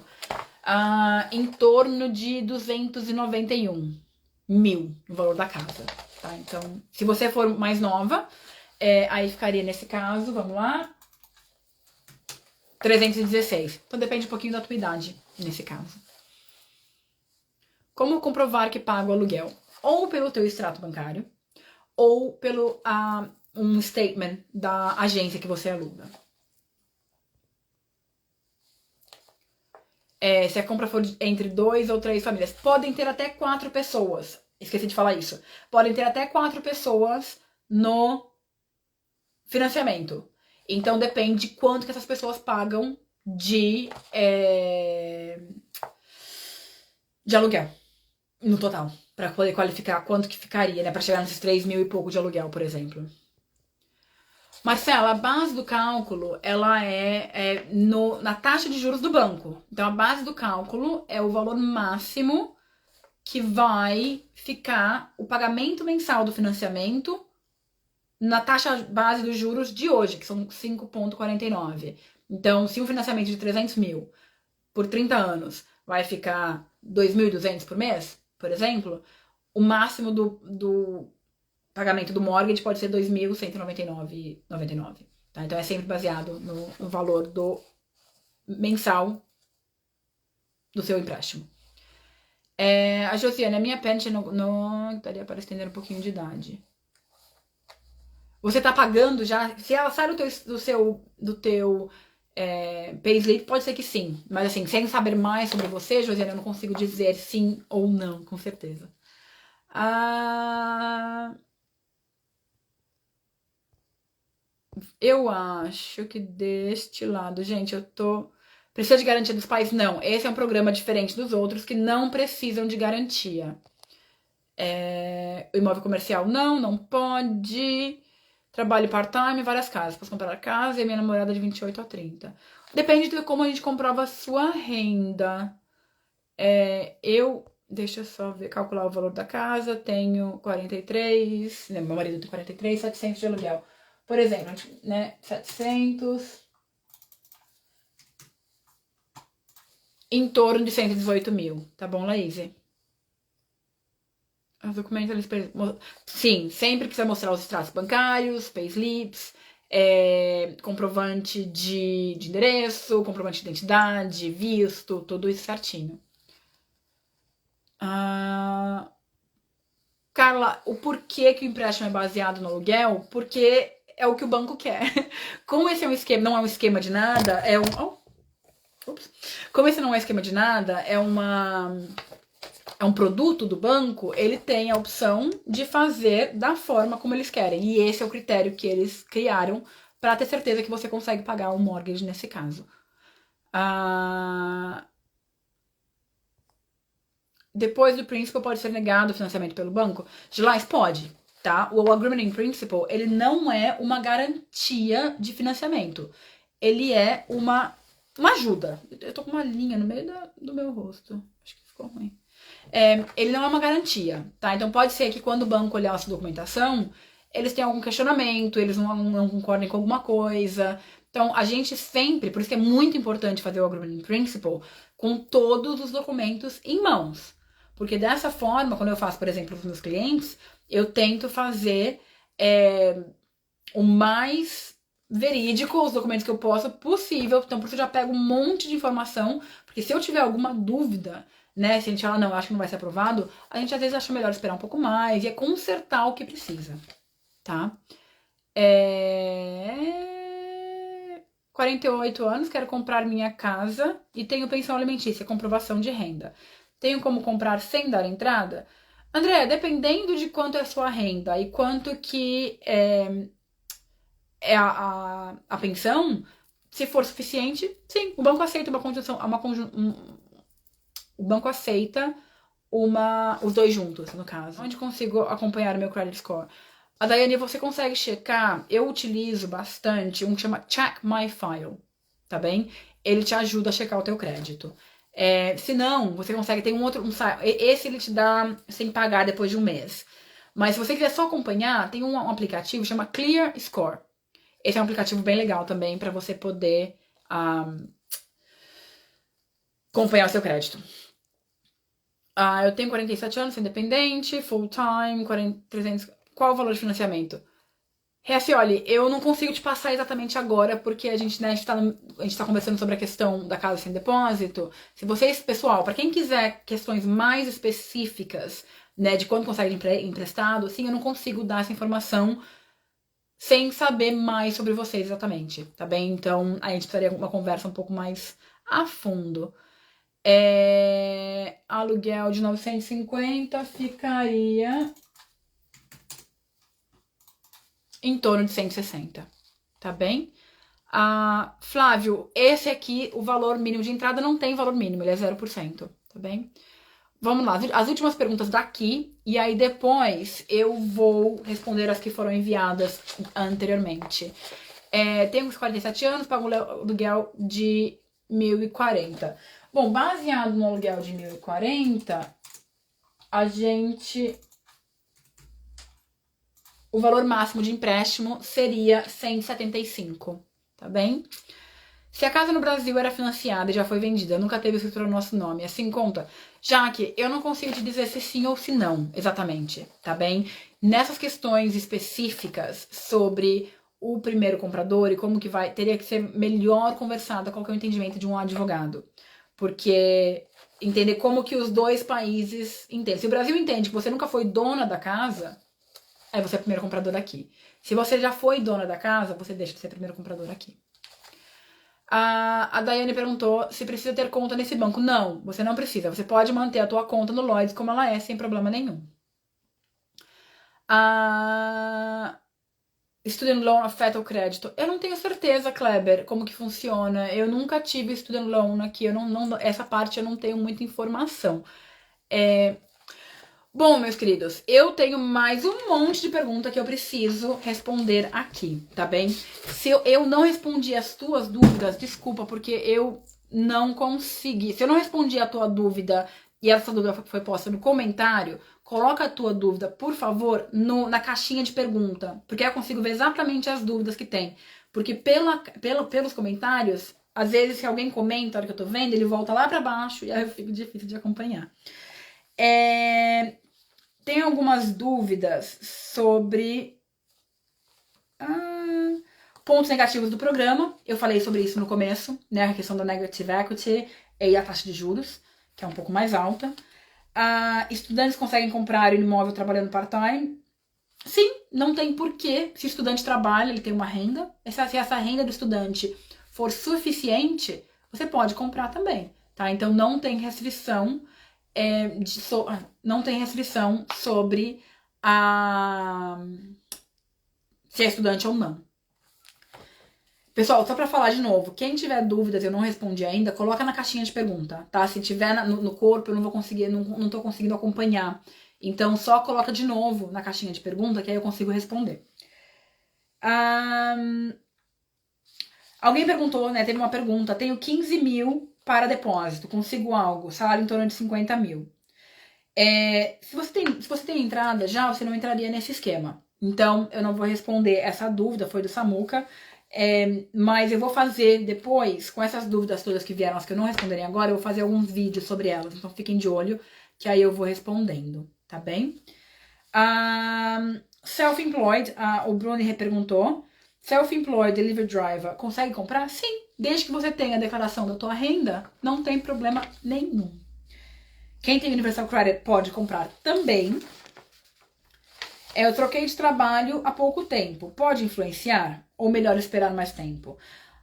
Em torno de 291 mil no valor da casa, tá? Então, se você for mais nova, aí ficaria nesse caso, vamos lá, 316. Então depende um pouquinho da tua idade, nesse caso. Como comprovar que paga o aluguel? Ou pelo teu extrato bancário, ou pelo um statement da agência que você aluga. Se a compra for entre 2 ou 3 famílias, podem ter até 4 pessoas. Esqueci de falar isso. Podem ter até 4 pessoas no financiamento. Então depende de quanto que essas pessoas pagam de aluguel no total, para poder qualificar quanto que ficaria, né, para chegar nesses 3 mil e pouco de aluguel, por exemplo. Marcela, a base do cálculo, ela na taxa de juros do banco. Então, a base do cálculo é o valor máximo que vai ficar o pagamento mensal do financiamento na taxa base dos juros de hoje, que são 5,49. Então, se um financiamento de 300 mil por 30 anos vai ficar 2.200 por mês, por exemplo, o máximo do pagamento do mortgage pode ser 2.199,99. Tá? Então, é sempre baseado no valor do mensal do seu empréstimo. A Josiane, a minha pension não daria para estender um pouquinho de idade. Você tá pagando já, se ela sai do teu payslip, pode ser que sim. Mas assim, sem saber mais sobre você, Josiane, eu não consigo dizer sim ou não, com certeza. Eu acho que deste lado, gente, precisa de garantia dos pais? Não. Esse é um programa diferente dos outros que não precisam de garantia. O imóvel comercial não pode. Trabalho part-time, várias casas. Posso comprar a casa e a minha namorada de 28 a 30. Depende de como a gente comprova a sua renda. Deixa eu só ver, calcular o valor da casa. Tenho 43, né, meu marido tem 43, 700 de aluguel. Por exemplo, né, 700, em torno de 118 mil. Tá bom, Laís? Os documentos, sim, sempre precisa mostrar os extratos bancários, payslips, comprovante de endereço, comprovante de identidade, visto, tudo isso certinho. Carla, o porquê que o empréstimo é baseado no aluguel? Porque é o que o banco quer. Como esse é um esquema, não é um esquema de nada, Como esse não é um esquema de nada, é um produto do banco, ele tem a opção de fazer da forma como eles querem. E esse é o critério que eles criaram para ter certeza que você consegue pagar o mortgage nesse caso. Depois do principal pode ser negado o financiamento pelo banco? Gilás, pode, tá? O agreement in principle, ele não é uma garantia de financiamento. Ele é uma ajuda. Eu tô com uma linha no meio do meu rosto. Acho que ficou ruim. Ele não é uma garantia, tá? Então pode ser que quando o banco olhar a sua documentação, eles tenham algum questionamento, eles não concordem com alguma coisa. Então a gente sempre, por isso que é muito importante fazer o agreement in principle com todos os documentos em mãos. Porque dessa forma, quando eu faço, por exemplo, para os meus clientes, eu tento fazer o mais verídico os documentos que eu possa possível. Então, por isso eu já pego um monte de informação, porque se eu tiver alguma dúvida, né, se a gente fala, não, acho que não vai ser aprovado, a gente às vezes acha melhor esperar um pouco mais e consertar o que precisa, tá? 48 anos, quero comprar minha casa e tenho pensão alimentícia, comprovação de renda. Tenho como comprar sem dar entrada? André, dependendo de quanto é a sua renda e quanto que a pensão, se for suficiente, sim, o banco aceita o banco aceita os dois juntos, no caso. Onde consigo acompanhar o meu credit score? A Daiane, você consegue checar, eu utilizo bastante um que chama Check My File, tá bem? Ele te ajuda a checar o teu crédito. Se não, você consegue, tem esse ele te dá sem pagar depois de um mês. Mas se você quiser só acompanhar, tem um aplicativo que chama Clear Score. Esse é um aplicativo bem legal também para você poder acompanhar o seu crédito. Eu tenho 47 anos, sou independente, full time, 300. Qual o valor de financiamento? Olha, eu não consigo te passar exatamente agora, porque a gente tá conversando sobre a questão da casa sem depósito. Se vocês, pessoal, para quem quiser questões mais específicas, né, de quanto consegue emprestado, assim, eu não consigo dar essa informação sem saber mais sobre vocês exatamente, tá bem? Então, a gente precisaria de uma conversa um pouco mais a fundo. Aluguel de 950 ficaria em torno de 160, tá bem? Flávio, esse aqui, o valor mínimo de entrada não tem valor mínimo, ele é 0%, tá bem? Vamos lá, as últimas perguntas daqui, e aí depois eu vou responder as que foram enviadas anteriormente. Tenho 47 anos, pago um aluguel de 1.040. Bom, baseado no aluguel de 1.040, o valor máximo de empréstimo seria 175, tá bem? Se a casa no Brasil era financiada e já foi vendida, nunca teve escritura no nosso nome, assim conta? Jaque, eu não consigo te dizer se sim ou se não, exatamente, tá bem? Nessas questões específicas sobre o primeiro comprador e como que vai, teria que ser melhor conversada qual que é o entendimento de um advogado. Porque entender como que os dois países entendem. Se o Brasil entende que você nunca foi dona da casa, aí você é primeiro comprador aqui. Se você já foi dona da casa, você deixa de ser primeiro comprador aqui. A Daiane perguntou se precisa ter conta nesse banco. Não, você não precisa. Você pode manter a tua conta no Lloyds como ela é, sem problema nenhum. Student loan afeta o crédito? Eu não tenho certeza, Kleber, como que funciona. Eu nunca tive student loan aqui. Essa parte eu não tenho muita informação. Bom, meus queridos, eu tenho mais um monte de pergunta que eu preciso responder aqui, tá bem? Se eu não respondi as tuas dúvidas, desculpa, porque eu não consegui. Se eu não respondi a tua dúvida e essa dúvida foi posta no comentário, coloca a tua dúvida, por favor, na caixinha de pergunta, porque aí eu consigo ver exatamente as dúvidas que tem. Porque pelos comentários, às vezes se alguém comenta a hora que eu tô vendo, ele volta lá pra baixo e aí eu fico difícil de acompanhar. Tem algumas dúvidas sobre pontos negativos do programa. Eu falei sobre isso no começo, né? A questão da negative equity e a taxa de juros, que é um pouco mais alta. Estudantes conseguem comprar um imóvel trabalhando part-time? Sim, não tem porquê. Se o estudante trabalha, ele tem uma renda. Se essa renda do estudante for suficiente, você pode comprar também, tá? Então não tem restrição. Não tem restrição sobre se é estudante ou não. Pessoal, só pra falar de novo, quem tiver dúvidas e eu não respondi ainda, coloca na caixinha de pergunta, tá? Se tiver no corpo, eu não vou conseguir, não tô conseguindo acompanhar. Então, só coloca de novo na caixinha de pergunta, que aí eu consigo responder. Alguém perguntou, né? Teve uma pergunta, tenho 15 mil para depósito, consigo algo, salário em torno de 50 mil. Se você tem entrada já, você não entraria nesse esquema. Então, eu não vou responder essa dúvida, foi do Samuca. Mas eu vou fazer depois, com essas dúvidas todas que vieram, as que eu não responderei agora, eu vou fazer alguns vídeos sobre elas. Então, fiquem de olho, que aí eu vou respondendo, tá bem? Self-employed, o Bruni reperguntou. Self-employed delivery driver, consegue comprar? Sim, desde que você tenha a declaração da tua renda, não tem problema nenhum. Quem tem Universal Credit pode comprar também. Eu troquei de trabalho há pouco tempo. Pode influenciar? Ou melhor esperar mais tempo?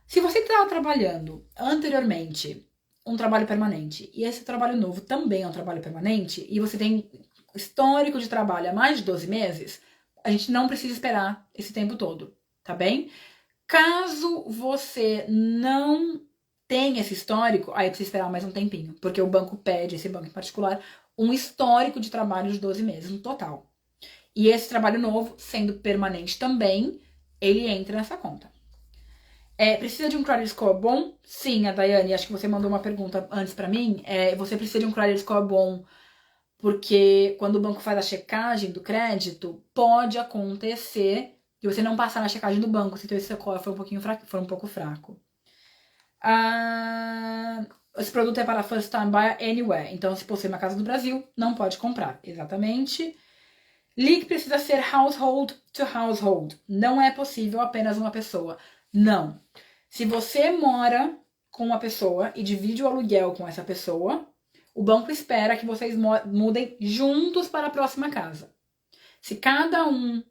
Se você estava trabalhando anteriormente um trabalho permanente e esse trabalho novo também é um trabalho permanente e você tem histórico de trabalho há mais de 12 meses, a gente não precisa esperar esse tempo todo, tá bem? Caso você não tenha esse histórico, aí precisa esperar mais um tempinho, porque o banco pede, esse banco em particular, um histórico de trabalho de 12 meses no total. E esse trabalho novo, sendo permanente também, ele entra nessa conta. Precisa de um credit score bom? Sim, a Daiane, acho que você mandou uma pergunta antes pra mim. Você precisa de um credit score bom, porque quando o banco faz a checagem do crédito, pode acontecer de você não passar na checagem do banco se o seu score for um pouco fraco. Esse produto é para first time buyer anywhere. Então, se possui uma casa do Brasil, não pode comprar. Exatamente. Leak precisa ser household to household. Não é possível apenas uma pessoa. Não. Se você mora com uma pessoa e divide o aluguel com essa pessoa, o banco espera que vocês mudem juntos para a próxima casa. Se cada um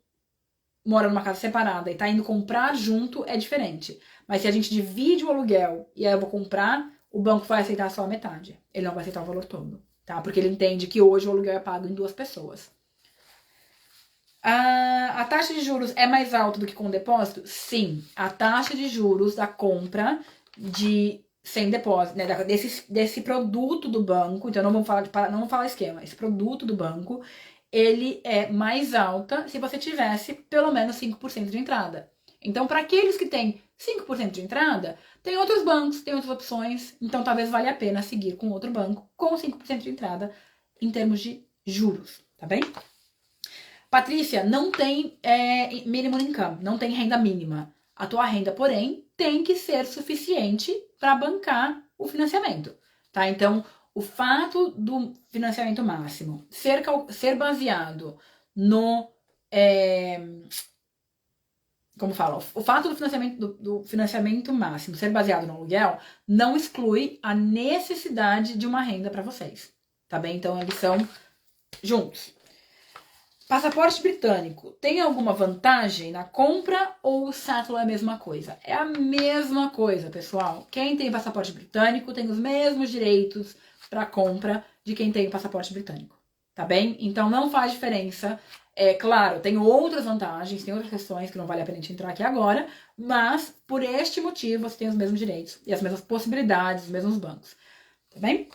mora numa casa separada e tá indo comprar junto, é diferente. Mas se a gente divide o aluguel e aí eu vou comprar, o banco vai aceitar só a metade. Ele não vai aceitar o valor todo, tá? Porque ele entende que hoje o aluguel é pago em 2 pessoas. A taxa de juros é mais alta do que com depósito? Sim. A taxa de juros da compra sem depósito, né, desse produto do banco, então não vamos falar esquema, esse produto do banco, ele é mais alta se você tivesse pelo menos 5% de entrada. Então, para aqueles que têm 5% de entrada, tem outros bancos, tem outras opções, então talvez valha a pena seguir com outro banco com 5% de entrada em termos de juros, tá bem? Patrícia, não tem minimum income, não tem renda mínima. A tua renda, porém, tem que ser suficiente para bancar o financiamento, tá? Então, o fato do financiamento máximo ser baseado no... como fala? O fato do financiamento máximo ser baseado no aluguel não exclui a necessidade de uma renda para vocês, tá bem? Então, eles são juntos. Passaporte britânico, tem alguma vantagem na compra ou o settle é a mesma coisa? É a mesma coisa, pessoal. Quem tem passaporte britânico tem os mesmos direitos para compra de quem tem passaporte britânico, tá bem? Então não faz diferença. É claro, tem outras vantagens, tem outras questões que não vale a pena a gente entrar aqui agora, mas por este motivo você tem os mesmos direitos e as mesmas possibilidades, os mesmos bancos, tá bem?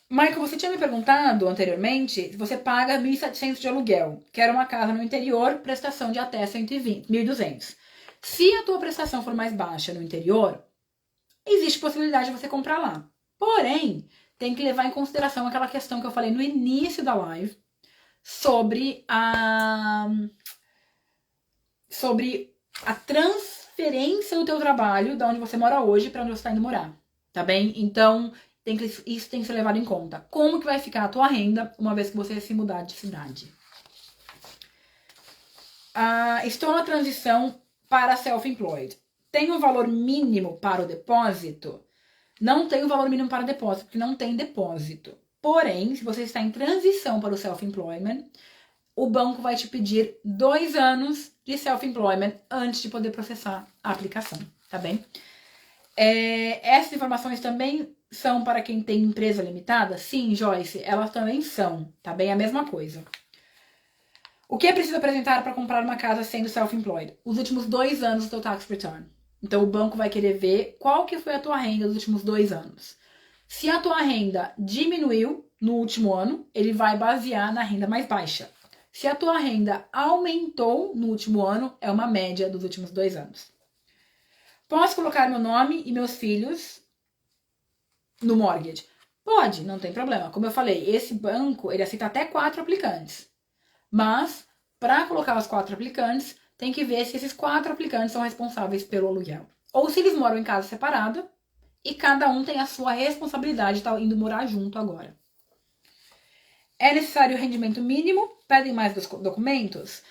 Michael, você tinha me perguntado anteriormente se você paga 1.700 de aluguel, que era uma casa no interior, prestação de até 1.200. Se a tua prestação for mais baixa no interior, existe possibilidade de você comprar lá. Porém, tem que levar em consideração aquela questão que eu falei no início da live sobre a transferência do teu trabalho, da onde você mora hoje, para onde você está indo morar, tá bem? Então, isso tem que ser levado em conta. Como que vai ficar a tua renda uma vez que você se mudar de cidade? Estou na transição para self-employed. Tem um valor mínimo para o depósito? Não tem um valor mínimo para o depósito, porque não tem depósito. Porém, se você está em transição para o self-employment, o banco vai te pedir 2 anos de self-employment antes de poder processar a aplicação, tá bem? Essas informações também são para quem tem empresa limitada? Sim, Joyce, elas também são, tá bem? A mesma coisa. O que é preciso apresentar para comprar uma casa sendo self-employed? Os últimos 2 anos do teu tax return. Então, o banco vai querer ver qual que foi a tua renda dos últimos 2 anos. Se a tua renda diminuiu no último ano, ele vai basear na renda mais baixa. Se a tua renda aumentou no último ano, é uma média dos últimos 2 anos. Posso colocar meu nome e meus filhos no mortgage? Pode, não tem problema. Como eu falei, esse banco, ele aceita até 4 aplicantes. Mas, para colocar os 4 aplicantes, tem que ver se esses 4 aplicantes são responsáveis pelo aluguel. Ou se eles moram em casa separada e cada um tem a sua responsabilidade de estar indo morar junto agora. É necessário rendimento mínimo? Pedem mais documentos?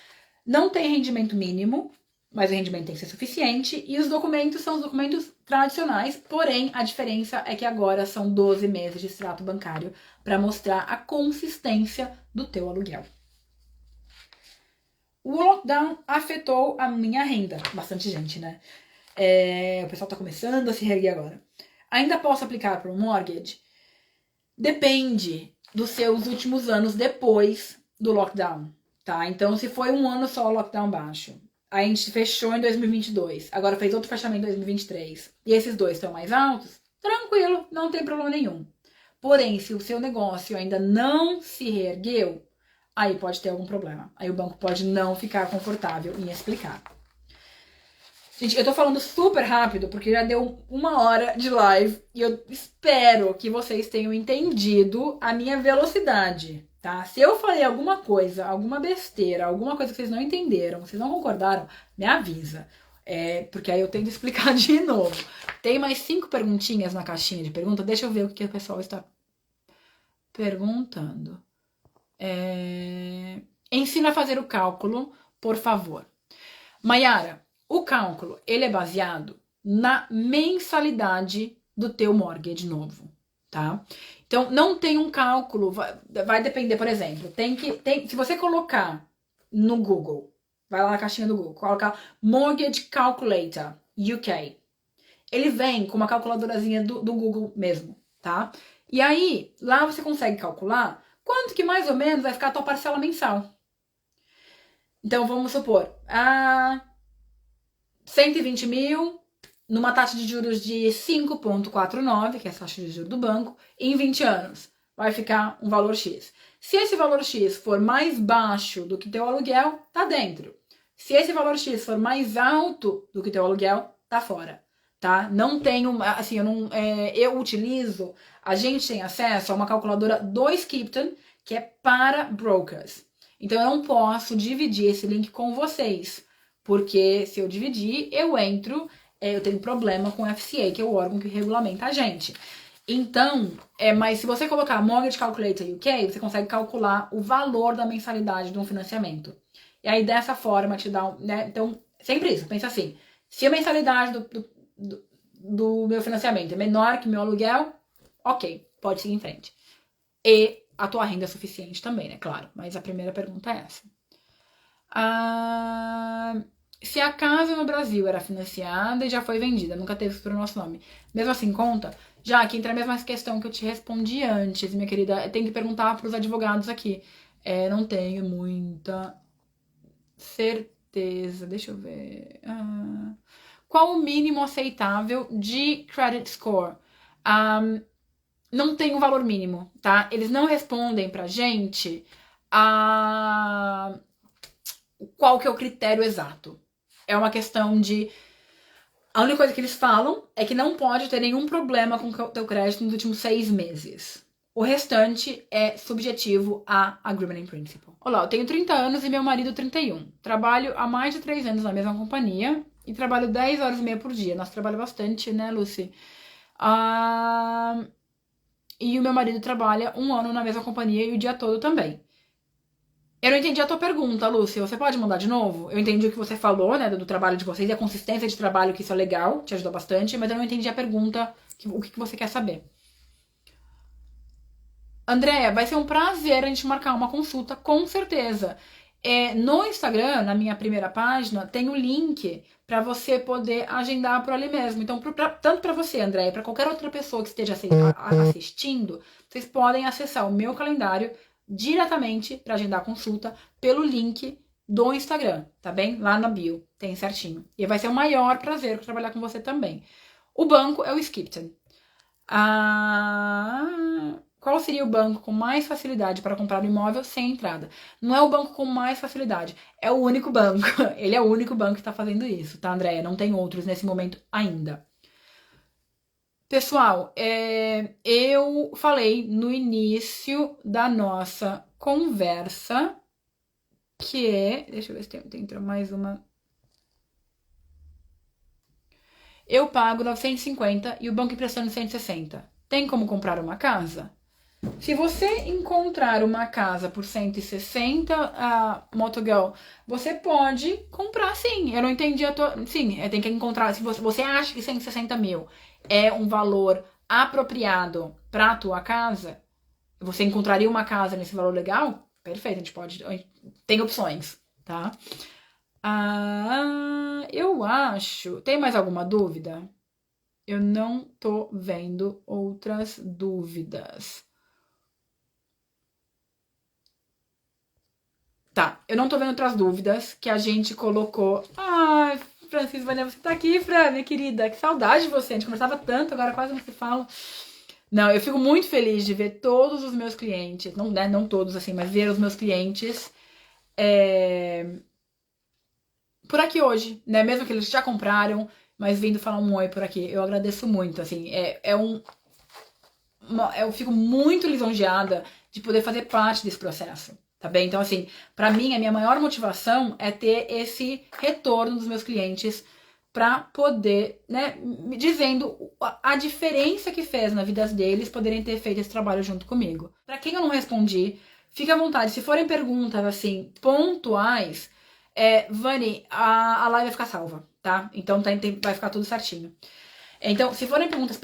Não tem rendimento mínimo, mas o rendimento tem que ser suficiente. E os documentos são os documentos tradicionais, porém a diferença é que agora são 12 meses de extrato bancário para mostrar a consistência do teu aluguel. O lockdown afetou a minha renda. Bastante gente, né? O pessoal tá começando a se reerguer agora. Ainda posso aplicar para um mortgage? Depende dos seus últimos anos depois do lockdown, tá? Então, se foi um ano só o lockdown baixo, a gente fechou em 2022, agora fez outro fechamento em 2023, e esses 2 estão mais altos, tranquilo, não tem problema nenhum. Porém, se o seu negócio ainda não se reergueu, aí pode ter algum problema. Aí o banco pode não ficar confortável em explicar. Gente, eu tô falando super rápido porque já deu 1 hora de live e eu espero que vocês tenham entendido a minha velocidade, tá? Se eu falei alguma coisa, alguma besteira, alguma coisa que vocês não entenderam, vocês não concordaram, me avisa. Porque aí eu tento explicar de novo. Tem mais 5 perguntinhas na caixinha de pergunta. Deixa eu ver o que o pessoal está perguntando. Ensina a fazer o cálculo, por favor. Maiara, o cálculo, ele é baseado na mensalidade do teu mortgage novo, tá? Então, não tem um cálculo, vai depender, por exemplo, se você colocar no Google, vai lá na caixinha do Google, colocar Mortgage Calculator UK, ele vem com uma calculadorazinha do Google mesmo, tá? E aí, lá você consegue calcular quanto que mais ou menos vai ficar a tua parcela mensal. Então, vamos supor, 120 mil, numa taxa de juros de 5,49, que é a taxa de juros do banco, em 20 anos. Vai ficar um valor X. Se esse valor X for mais baixo do que teu aluguel, tá dentro. Se esse valor X for mais alto do que teu aluguel, tá fora. tá? Não tenho, assim, eu utilizo, a gente tem acesso a uma calculadora do Skipton, que é para brokers. Então eu não posso dividir esse link com vocês, porque se eu dividir, eu tenho problema com o FCA, que é o órgão que regulamenta a gente. Então, mas se você colocar Mortgage Calculator UK, você consegue calcular o valor da mensalidade de um financiamento. E aí, dessa forma, te dá né? Então, sempre isso, pensa assim, se a mensalidade do meu financiamento é menor que o meu aluguel, ok, pode seguir em frente. E a tua renda é suficiente também, né? Claro, mas a primeira pergunta é essa. Se a casa no Brasil era financiada e já foi vendida, nunca teve para o nosso nome, mesmo assim conta? Já que entra a mesma questão que eu te respondi antes, minha querida, tem que perguntar para os advogados aqui. Não tenho muita certeza, deixa eu ver. Qual o mínimo aceitável de credit score? Não tem um valor mínimo, tá? Eles não respondem pra gente qual que é o critério exato. É uma questão de... A única coisa que eles falam é que não pode ter nenhum problema com o teu crédito nos últimos 6 meses. O restante é subjetivo a Agreement in Principle. Olá, eu tenho 30 anos e meu marido 31. Trabalho há mais de 3 anos na mesma companhia e trabalho 10 horas e meia por dia. Nossa, trabalho bastante, né, Lucy? E o meu marido trabalha 1 ano na mesma companhia e o dia todo também. Eu não entendi a tua pergunta, Lúcia. Você pode mandar de novo? Eu entendi o que você falou, né, do trabalho de vocês e a consistência de trabalho, que isso é legal, te ajudou bastante, mas eu não entendi a pergunta, o que você quer saber. Andréia, vai ser um prazer a gente marcar uma consulta, com certeza. No Instagram, na minha primeira página, tem o link para você poder agendar por ali mesmo. Então, tanto para você, Andréia, para qualquer outra pessoa que esteja assistindo, vocês podem acessar o meu calendário diretamente para agendar a consulta pelo link do Instagram, tá bem? Lá na bio, tem certinho. E vai ser o maior prazer trabalhar com você também. O banco é o Skipton. Qual seria o banco com mais facilidade para comprar um imóvel sem entrada? Não é o banco com mais facilidade, é o único banco. Ele é o único banco que está fazendo isso, tá, Andréia? Não tem outros nesse momento ainda. Pessoal, eu falei no início da nossa conversa que deixa eu ver se tem mais uma. Eu pago 950 e o banco emprestando 160. Tem como comprar uma casa? Se você encontrar uma casa por 160, Motogirl, você pode comprar sim. Eu não entendi a tua... Sim, tem que encontrar... Se você acha que 160 mil é um valor apropriado para a tua casa, você encontraria uma casa nesse valor legal? Perfeito, a gente pode... Tem opções, tá? Eu acho... Tem mais alguma dúvida? Eu não tô vendo outras dúvidas. Tá, eu não tô vendo outras dúvidas que a gente colocou. Ai, Francis Vânia, você tá aqui, Fran, minha querida. Que saudade de você. A gente conversava tanto, agora quase não se fala. Não, eu fico muito feliz de ver todos os meus clientes, não todos assim, mas ver os meus clientes por aqui hoje, né? Mesmo que eles já compraram, mas vindo falar um oi por aqui. Eu agradeço muito, assim. Eu fico muito lisonjeada de poder fazer parte desse processo. Tá bem? Então, assim, pra mim, a minha maior motivação é ter esse retorno dos meus clientes pra poder, né, me dizendo a diferença que fez na vida deles poderem ter feito esse trabalho junto comigo. Pra quem eu não respondi, fique à vontade. Se forem perguntas, assim, pontuais, Vani, a live vai ficar salva, tá? Então vai ficar tudo certinho. Então, se forem perguntas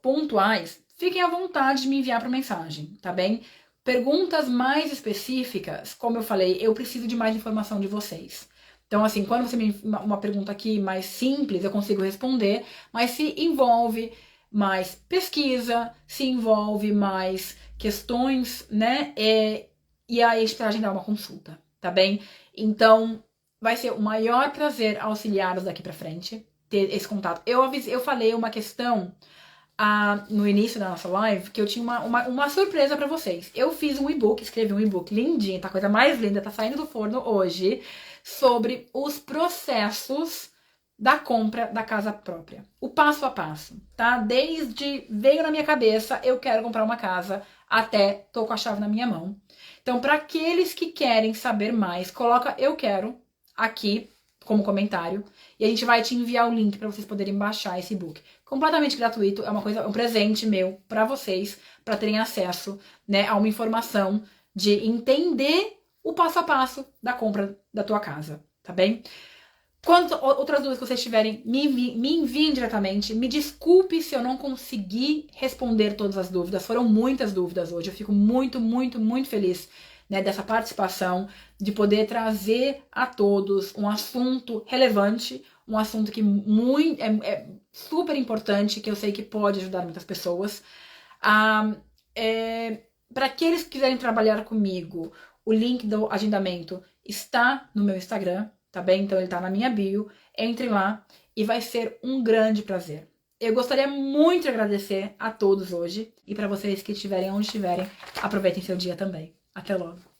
pontuais, fiquem à vontade de me enviar por mensagem, tá bem? Perguntas mais específicas, como eu falei, eu preciso de mais informação de vocês. Então, assim, quando você me uma pergunta aqui mais simples, eu consigo responder, mas se envolve mais pesquisa, se envolve mais questões, né? E aí a gente vai agendar uma consulta, tá bem? Então, vai ser o maior prazer auxiliá-los daqui pra frente, ter esse contato. Eu falei uma questão no início da nossa live, que eu tinha uma surpresa pra vocês. Eu fiz um e-book, escrevi um e-book lindinho, tá? A coisa mais linda, tá saindo do forno hoje, sobre os processos da compra da casa própria. O passo a passo, tá? Desde veio na minha cabeça, eu quero comprar uma casa, até tô com a chave na minha mão. Então, para aqueles que querem saber mais, coloca eu quero aqui como comentário e a gente vai te enviar o link para vocês poderem baixar esse e-book. Completamente gratuito, é um presente meu para vocês, para terem acesso, né, a uma informação de entender o passo a passo da compra da tua casa, tá bem? Quanto outras dúvidas que vocês tiverem, me enviem diretamente. Me desculpe se eu não consegui responder todas as dúvidas. Foram muitas dúvidas hoje. Eu fico muito, muito, muito feliz, né, dessa participação, de poder trazer a todos um assunto relevante, um assunto que é super importante, que eu sei que pode ajudar muitas pessoas. Para aqueles que quiserem trabalhar comigo, o link do agendamento está no meu Instagram, tá bem? Então ele tá na minha bio. Entre lá e vai ser um grande prazer. Eu gostaria muito de agradecer a todos hoje e para vocês que estiverem onde estiverem, aproveitem seu dia também. Até logo!